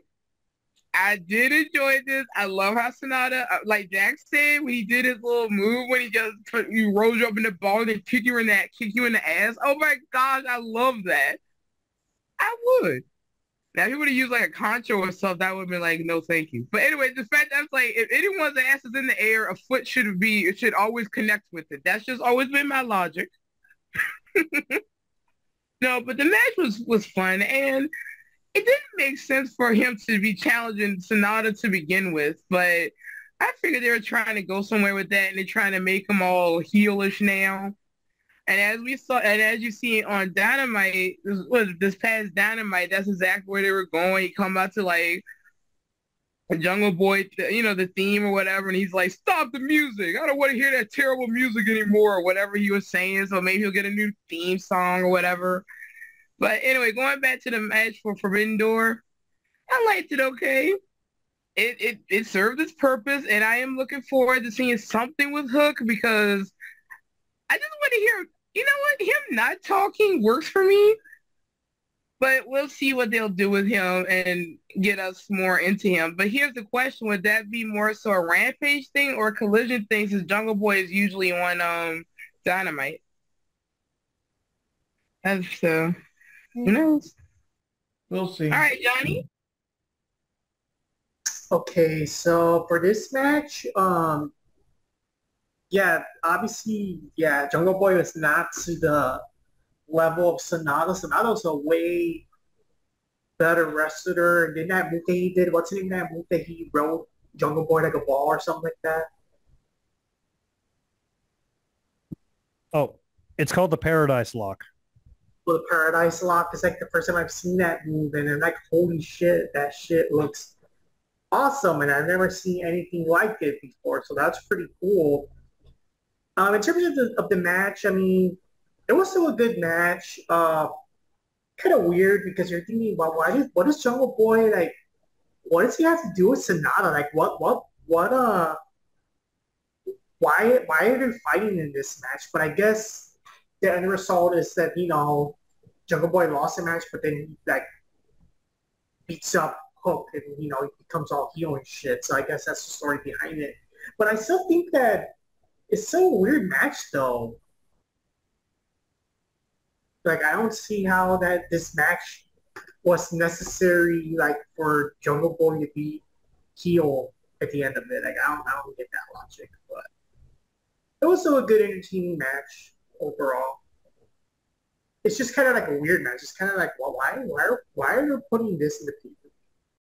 I did enjoy this. I love how Sonata, like Jack said, when he did his little move, when he rolls you up in the ball and then kick you in the ass. Oh my gosh, I love that. I would. Now, if he would have used like a concho or something, that would have been like, no, thank you. But anyway, the fact that it's like, if anyone's ass is in the air, a foot should always connect with it. That's just always been my logic. No, but the match was fun, and it didn't make sense for him to be challenging Sonata to begin with, but I figured they were trying to go somewhere with that, and they're trying to make him all heelish now. And as you see on Dynamite, this past Dynamite, that's exactly where they were going. He come out to like a Jungle Boy, the theme or whatever, and he's like, "Stop the music! I don't want to hear that terrible music anymore," or whatever he was saying. So maybe he'll get a new theme song or whatever. But anyway, going back to the match for Forbidden Door, I liked it okay. It served its purpose, and I am looking forward to seeing something with Hook because I just want to hear, you know what, him not talking works for me. But we'll see what they'll do with him and get us more into him. But here's the question. Would that be more so a Rampage thing or a Collision thing since Jungle Boy is usually on Dynamite? And so, who knows? We'll see. All right, Johnny. Okay, so for this match, yeah, obviously, yeah, Jungle Boy was not to the level of Sonata. Sonata's a way better wrestler. And then that move that he did, what's the name of that move that he rode Jungle Boy like a ball or something like that? Oh, It's called the Paradise Lock. Well, the Paradise Lock is like the first time I've seen that move, and I'm like, holy shit, that shit looks awesome, and I've never seen anything like it before, so that's pretty cool. In terms of the match, I mean, it was still a good match. Kind of weird because you're thinking, well, what does Jungle Boy like? What does he have to do with Sonata? Like, why are they fighting in this match? But I guess the end result is that Jungle Boy lost a match, but then he like beats up Hook, and he becomes all heel and shit. So I guess that's the story behind it. But I still think that it's still a weird match, though. Like, I don't see how this match was necessary, like, for Jungle Boy to be heel at the end of it. Like, I don't get that logic, but it was still a good, entertaining match overall. It's just kind of like a weird match. It's kind of like, well, why are they putting this in the